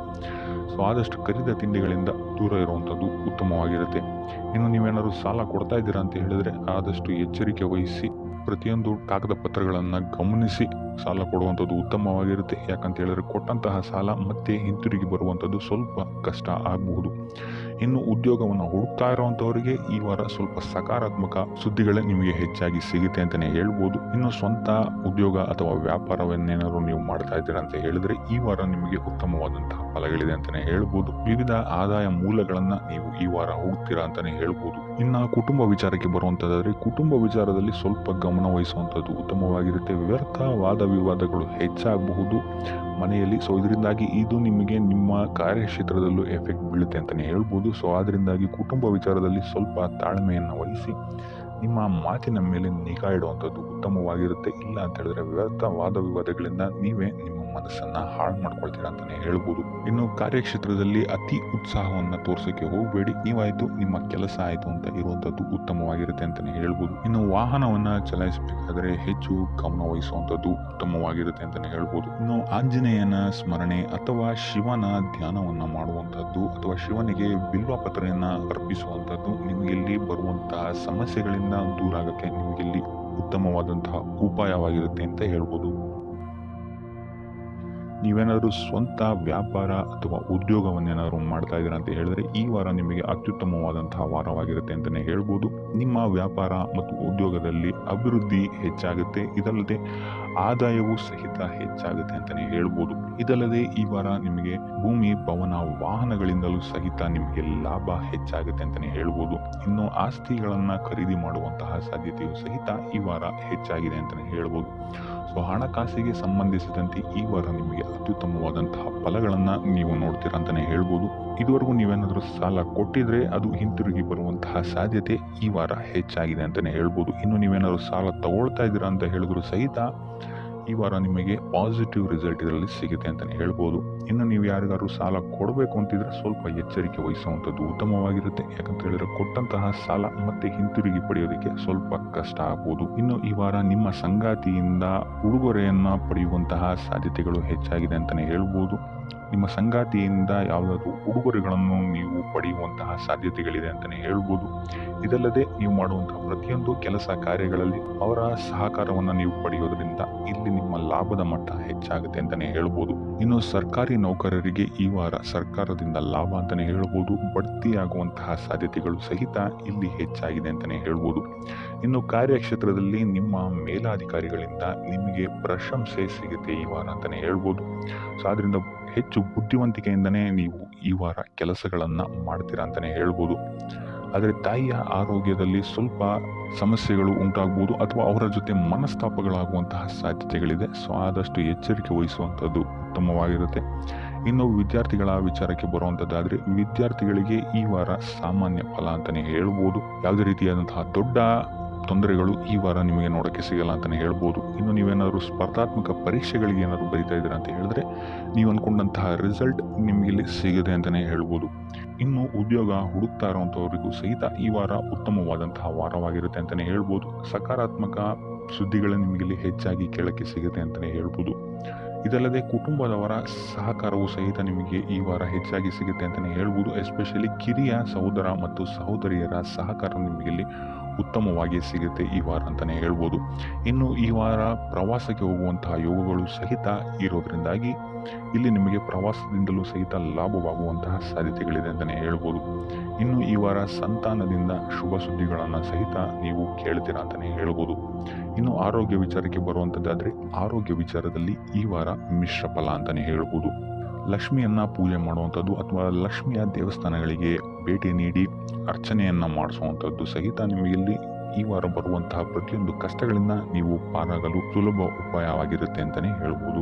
ಸೊ ಆದಷ್ಟು ಕರಿದ ತಿಂಡಿಗಳಿಂದ ದೂರ ಇರುವಂಥದ್ದು ಉತ್ತಮವಾಗಿರುತ್ತೆ. ಇನ್ನು ನೀವೇನಾದ್ರು ಸಾಲ ಕೊಡ್ತಾ ಇದ್ದೀರಾ ಅಂತ ಹೇಳಿದ್ರೆ ಆದಷ್ಟು ಎಚ್ಚರಿಕೆ ವಹಿಸಿ ಪ್ರತಿಯೊಂದು ಕಾಗದ ಪತ್ರಗಳನ್ನು ಗಮನಿಸಿ ಸಾಲ ಕೊಡುವಂಥದ್ದು ಉತ್ತಮವಾಗಿರುತ್ತೆ. ಯಾಕಂತ ಹೇಳಿದ್ರೆ ಕೊಟ್ಟಂತಹ ಸಾಲ ಮತ್ತೆ ಹಿಂತಿರುಗಿ ಬರುವಂಥದ್ದು ಸ್ವಲ್ಪ ಕಷ್ಟ ಆಗಬಹುದು. ಇನ್ನು ಉದ್ಯೋಗವನ್ನು ಹುಡುಕ್ತಾ ಇರುವಂಥವರಿಗೆ ಈ ವಾರ ಸ್ವಲ್ಪ ಸಕಾರಾತ್ಮಕ ಸುದ್ದಿಗಳೇ ನಿಮಗೆ ಹೆಚ್ಚಾಗಿ ಸಿಗುತ್ತೆ ಅಂತಲೇ ಹೇಳ್ಬೋದು. ಇನ್ನು ಸ್ವಂತ ಉದ್ಯೋಗ ಅಥವಾ ವ್ಯಾಪಾರವನ್ನೇನಾದ್ರು ನೀವು ಮಾಡ್ತಾ ಇದ್ದೀರಾ ಅಂತ ಹೇಳಿದ್ರೆ ಈ ವಾರ ನಿಮಗೆ ಉತ್ತಮವಾದಂತಹ ಫಲಗಳಿದೆ ಅಂತಲೇ ಹೇಳ್ಬೋದು. ವಿವಿಧ ಆದಾಯ ಮೂಲಗಳನ್ನು ನೀವು ಈ ವಾರ ಹುಡುಕ್ತೀರಾ ಅಂತಲೇ ಹೇಳ್ಬೋದು. ಇನ್ನು ಕುಟುಂಬ ವಿಚಾರಕ್ಕೆ ಬರುವಂಥದ್ದಾದರೆ ಕುಟುಂಬ ವಿಚಾರದಲ್ಲಿ ಸ್ವಲ್ಪ ಗಮನ ವಹಿಸುವಂಥದ್ದು ಉತ್ತಮವಾಗಿರುತ್ತೆ. ವ್ಯರ್ಥ ವಾದ ವಿವಾದಗಳು ಹೆಚ್ಚಾಗಬಹುದು ಮನೆಯಲ್ಲಿ. ಸೊ ಇದರಿಂದಾಗಿ ಇದು ನಿಮಗೆ ನಿಮ್ಮ ಕಾರ್ಯಕ್ಷೇತ್ರದಲ್ಲೂ ಎಫೆಕ್ಟ್ ಬೀಳುತ್ತೆ ಅಂತಲೇ ಹೇಳ್ಬೋದು. ಸೊ ಅದರಿಂದಾಗಿ ಕುಟುಂಬ ವಿಚಾರದಲ್ಲಿ ಸ್ವಲ್ಪ ತಾಳ್ಮೆಯನ್ನು ವಹಿಸಿ ನಿಮ್ಮ ಮಾತಿನ ಮೇಲೆ ನಿಗಾ ಇಡುವಂಥದ್ದು ಉತ್ತಮವಾಗಿರುತ್ತೆ. ಇಲ್ಲ ಅಂತ ಹೇಳಿದ್ರೆ ವ್ಯರ್ಥ ವಾದ ವಿವಾದಗಳಿಂದ ನೀವೇ ನಿಮ್ಮ ಮನಸ್ಸನ್ನು ಹಾಳು ಮಾಡ್ಕೊಳ್ತೀರಾ ಅಂತಲೇ ಹೇಳ್ಬೋದು. ಇನ್ನು ಕಾರ್ಯಕ್ಷೇತ್ರದಲ್ಲಿ ಅತಿ ಉತ್ಸಾಹವನ್ನು ತೋರಿಸೋಕ್ಕೆ ಹೋಗಬೇಡಿ. ನೀವಾಯಿತು ನಿಮ್ಮ ಕೆಲಸ ಆಯಿತು ಅಂತ ಇರುವಂಥದ್ದು ಉತ್ತಮವಾಗಿರುತ್ತೆ ಅಂತಲೇ ಹೇಳ್ಬೋದು. ಇನ್ನು ವಾಹನವನ್ನು ಚಲಾಯಿಸಬೇಕಾದ್ರೆ ಹೆಚ್ಚು ಗಮನ ವಹಿಸುವಂಥದ್ದು ಉತ್ತಮವಾಗಿರುತ್ತೆ ಅಂತಲೇ ಹೇಳ್ಬೋದು. ಇನ್ನು ಆಂಜನೇಯನ ಸ್ಮರಣೆ ಅಥವಾ ಶಿವನ ಧ್ಯಾನವನ್ನು ಮಾಡುವಂಥದ್ದು ಅಥವಾ ಶಿವನಿಗೆ ಬಿಲ್ವಪತ್ರೆಯನ್ನು ಅರ್ಪಿಸುವಂಥದ್ದು ನಿಮಗಿಲ್ಲಿ ಬರುವಂತಹ ಸಮಸ್ಯೆಗಳಿಂದ ದೂರ ಆಗೋಕ್ಕೆ ನಿಮಗಿಲ್ಲಿ ಉತ್ತಮವಾದಂತಹ ಉಪಾಯವಾಗಿರುತ್ತೆ ಅಂತ ಹೇಳ್ಬೋದು. ನೀವೇನಾದರೂ ಸ್ವಂತ ವ್ಯಾಪಾರ ಅಥವಾ ಉದ್ಯೋಗವನ್ನೇನಾದರೂ ಮಾಡ್ತಾ ಇದ್ದೀರಾ ಅಂತ ಹೇಳಿದ್ರೆ ಈ ವಾರ ನಿಮಗೆ ಅತ್ಯುತ್ತಮವಾದಂತಹ ವಾರವಾಗಿರುತ್ತೆ ಅಂತಲೇ ಹೇಳ್ಬೋದು. ನಿಮ್ಮ ವ್ಯಾಪಾರ ಮತ್ತು ಉದ್ಯೋಗದಲ್ಲಿ ಅಭಿವೃದ್ಧಿ ಹೆಚ್ಚಾಗುತ್ತೆ. ಇದಲ್ಲದೆ ಆದಾಯವೂ ಸಹಿತ ಹೆಚ್ಚಾಗುತ್ತೆ ಅಂತಲೇ ಹೇಳ್ಬೋದು. ಇದಲ್ಲದೆ ಈ ವಾರ ನಿಮಗೆ ಭೂಮಿ, ಭವನ, ವಾಹನಗಳಿಂದಲೂ ಸಹಿತ ನಿಮಗೆ ಲಾಭ ಹೆಚ್ಚಾಗುತ್ತೆ ಅಂತಲೇ ಹೇಳ್ಬೋದು. ಇನ್ನು ಆಸ್ತಿಗಳನ್ನು ಖರೀದಿ ಮಾಡುವಂತಹ ಸಾಧ್ಯತೆಯೂ ಸಹಿತ ಈ ವಾರ ಹೆಚ್ಚಾಗಿದೆ ಅಂತಲೇ ಹೇಳ್ಬೋದು. ಸೊ ಹಣಕಾಸಿಗೆ ಸಂಬಂಧಿಸಿದಂತೆ ಈ ವಾರ ನಿಮಗೆ ಅತ್ಯುತ್ತಮವಾದಂತಹ ಫಲಗಳನ್ನು ನೀವು ನೋಡ್ತೀರಾ ಅಂತಲೇ ಹೇಳ್ಬೋದು. ಇದುವರೆಗೂ ನೀವೇನಾದರೂ ಸಾಲ ಕೊಟ್ಟಿದ್ರೆ ಅದು ಹಿಂತಿರುಗಿ ಬರುವಂತಹ ಸಾಧ್ಯತೆ ಈ ವಾರ ಹೆಚ್ಚಾಗಿದೆ ಅಂತಲೇ ಹೇಳ್ಬೋದು. ಇನ್ನು ನೀವೇನಾದರೂ ಸಾಲ ತಗೊಳ್ತಾ ಇದ್ದೀರಾ ಅಂತ ಹೇಳಿದ್ರು ಸಹಿತ ಈ ವಾರ ನಿಮಗೆ ಪಾಸಿಟಿವ್ ರಿಸಲ್ಟ್ ಇದರಲ್ಲಿ ಸಿಗುತ್ತೆ ಅಂತಲೇ ಹೇಳ್ಬೋದು. ಇನ್ನು ನೀವು ಯಾರಿಗಾದ್ರು ಸಾಲ ಕೊಡಬೇಕು ಅಂತಿದ್ರೆ ಸ್ವಲ್ಪ ಎಚ್ಚರಿಕೆ ವಹಿಸುವಂಥದ್ದು ಉತ್ತಮವಾಗಿರುತ್ತೆ. ಯಾಕಂತ ಹೇಳಿದ್ರೆ ಕೊಟ್ಟಂತಹ ಸಾಲ ಮತ್ತೆ ಹಿಂತಿರುಗಿ ಪಡೆಯೋದಕ್ಕೆ ಸ್ವಲ್ಪ ಕಷ್ಟ ಆಗ್ಬೋದು. ಇನ್ನು ಈ ವಾರ ನಿಮ್ಮ ಸಂಗಾತಿಯಿಂದ ಉಡುಗೊರೆಯನ್ನು ಪಡೆಯುವಂತಹ ಸಾಧ್ಯತೆಗಳು ಹೆಚ್ಚಾಗಿದೆ ಅಂತಲೇ ಹೇಳ್ಬೋದು. ನಿಮ್ಮ ಸಂಗಾತಿಯಿಂದ ಯಾವುದಾದ್ರೂ ಉಡುಗೊರೆಗಳನ್ನು ನೀವು ಪಡೆಯುವಂತಹ ಸಾಧ್ಯತೆಗಳಿದೆ ಅಂತಲೇ ಹೇಳ್ಬೋದು. ಇದಲ್ಲದೆ ನೀವು ಮಾಡುವಂತಹ ಪ್ರತಿಯೊಂದು ಕೆಲಸ ಕಾರ್ಯಗಳಲ್ಲಿ ಅವರ ಸಹಕಾರವನ್ನು ನೀವು ಪಡೆಯೋದ್ರಿಂದ ಇಲ್ಲಿ ನಿಮ್ಮ ಲಾಭದ ಮಟ್ಟ ಹೆಚ್ಚಾಗುತ್ತೆ ಅಂತಲೇ ಹೇಳ್ಬೋದು. ಇನ್ನು ಸರ್ಕಾರಿ ನೌಕರರಿಗೆ ಈ ವಾರ ಸರ್ಕಾರದಿಂದ ಲಾಭ ಅಂತಲೇ ಹೇಳ್ಬೋದು. ಬಡ್ತಿಯಾಗುವಂತಹ ಸಾಧ್ಯತೆಗಳು ಸಹಿತ ಇಲ್ಲಿ ಹೆಚ್ಚಾಗಿದೆ ಅಂತಲೇ ಹೇಳ್ಬೋದು. ಇನ್ನು ಕಾರ್ಯಕ್ಷೇತ್ರದಲ್ಲಿ ನಿಮ್ಮ ಮೇಲಾಧಿಕಾರಿಗಳಿಂದ ನಿಮಗೆ ಪ್ರಶಂಸೆ ಸಿಗುತ್ತೆ ಈ ವಾರ ಅಂತಲೇ ಹೇಳ್ಬೋದು. ಸೊ ಅದರಿಂದ ಹೆಚ್ಚು ಬುದ್ಧಿವಂತಿಕೆಯಿಂದನೇ ನೀವು ಈ ವಾರ ಕೆಲಸಗಳನ್ನು ಮಾಡ್ತೀರಾ ಅಂತಲೇ ಹೇಳ್ಬೋದು. ಆದರೆ ತಾಯಿಯ ಆರೋಗ್ಯದಲ್ಲಿ ಸ್ವಲ್ಪ ಸಮಸ್ಯೆಗಳು ಉಂಟಾಗ್ಬೋದು ಅಥವಾ ಅವರ ಜೊತೆ ಮನಸ್ತಾಪಗಳಾಗುವಂತಹ ಸಾಧ್ಯತೆಗಳಿದೆ. ಸೊ ಆದಷ್ಟು ಎಚ್ಚರಿಕೆ ವಹಿಸುವಂಥದ್ದು ಉತ್ತಮವಾಗಿರುತ್ತೆ. ಇನ್ನು ವಿದ್ಯಾರ್ಥಿಗಳ ವಿಚಾರಕ್ಕೆ ಬರುವಂಥದ್ದಾದರೆ ವಿದ್ಯಾರ್ಥಿಗಳಿಗೆ ಈ ವಾರ ಸಾಮಾನ್ಯ ಫಲ ಅಂತಲೇ ಹೇಳ್ಬೋದು. ಯಾವುದೇ ರೀತಿಯಾದಂತಹ ದೊಡ್ಡ ತೊಂದರೆಗಳು ಈ ವಾರ ನಿಮಗೆ ನೋಡೋಕ್ಕೆ ಸಿಗಲ್ಲ ಅಂತಲೇ ಹೇಳ್ಬೋದು. ಇನ್ನು ನೀವೇನಾದರೂ ಸ್ಪರ್ಧಾತ್ಮಕ ಪರೀಕ್ಷೆಗಳಿಗೆ ಏನಾದರೂ ಬರೀತಾ ಇದ್ದೀರಾ ಅಂತ ಹೇಳಿದ್ರೆ ನೀವು ಅಂದ್ಕೊಂಡಂತಹ ರಿಸಲ್ಟ್ ನಿಮಗಿಲ್ಲಿ ಸಿಗುತ್ತೆ ಅಂತಲೇ ಹೇಳ್ಬೋದು. ಇನ್ನು ಉದ್ಯೋಗ ಹುಡುಕ್ತಾ ಇರುವಂಥವರಿಗೂ ಸಹಿತ ಈ ವಾರ ಉತ್ತಮವಾದಂತಹ ವಾರವಾಗಿರುತ್ತೆ ಅಂತಲೇ ಹೇಳ್ಬೋದು. ಸಕಾರಾತ್ಮಕ ಸುದ್ದಿಗಳು ನಿಮಗಿಲ್ಲಿ ಹೆಚ್ಚಾಗಿ ಕೇಳಕ್ಕೆ ಸಿಗುತ್ತೆ ಅಂತಲೇ ಹೇಳ್ಬೋದು. ಇದಲ್ಲದೆ ಕುಟುಂಬದವರ ಸಹಕಾರವು ಸಹಿತ ನಿಮಗೆ ಈ ವಾರ ಹೆಚ್ಚಾಗಿ ಸಿಗುತ್ತೆ ಅಂತಲೇ ಹೇಳ್ಬೋದು. ಎಸ್ಪೆಷಲಿ ಕಿರಿಯ ಸಹೋದರ ಮತ್ತು ಸಹೋದರಿಯರ ಸಹಕಾರ ನಿಮಗಿಲ್ಲಿ ಉತ್ತಮವಾಗಿ ಸಿಗುತ್ತೆ ಈ ವಾರ ಅಂತಲೇ ಹೇಳ್ಬೋದು. ಇನ್ನು ಈ ವಾರ ಪ್ರವಾಸಕ್ಕೆ ಹೋಗುವಂತಹ ಯೋಗಗಳು ಸಹಿತ ಇರೋದ್ರಿಂದಾಗಿ ಇಲ್ಲಿ ನಿಮಗೆ ಪ್ರವಾಸದಿಂದಲೂ ಸಹಿತ ಲಾಭವಾಗುವಂತಹ ಸಾಧ್ಯತೆಗಳಿದೆ ಅಂತಲೇ ಹೇಳ್ಬೋದು. ಇನ್ನು ಈ ವಾರ ಸಂತಾನದಿಂದ ಶುಭ ಸುದ್ದಿಗಳನ್ನು ಸಹಿತ ನೀವು ಕೇಳ್ತೀರಾ ಅಂತಲೇ ಹೇಳ್ಬೋದು. ಇನ್ನು ಆರೋಗ್ಯ ವಿಚಾರಕ್ಕೆ ಬರುವಂಥದ್ದಾದರೆ ಆರೋಗ್ಯ ವಿಚಾರದಲ್ಲಿ ಈ ವಾರ ಮಿಶ್ರ ಫಲ ಅಂತಲೇ ಹೇಳ್ಬೋದು. ಲಕ್ಷ್ಮಿಯನ್ನು ಪೂಜೆ ಮಾಡುವಂಥದ್ದು ಅಥವಾ ಲಕ್ಷ್ಮಿಯ ದೇವಸ್ಥಾನಗಳಿಗೆ ಭೇಟಿ ನೀಡಿ ಅರ್ಚನೆಯನ್ನು ಮಾಡಿಸುವಂಥದ್ದು ಸಹಿತ ನಿಮಗಿಲ್ಲಿ ಈ ವಾರ ಬರುವಂತಹ ಪ್ರತಿಯೊಂದು ಕಷ್ಟಗಳಿಂದ ನೀವು ಪಾರಾಗಲು ಸುಲಭ ಉಪಾಯವಾಗಿರುತ್ತೆ ಅಂತಲೇ ಹೇಳ್ಬೋದು.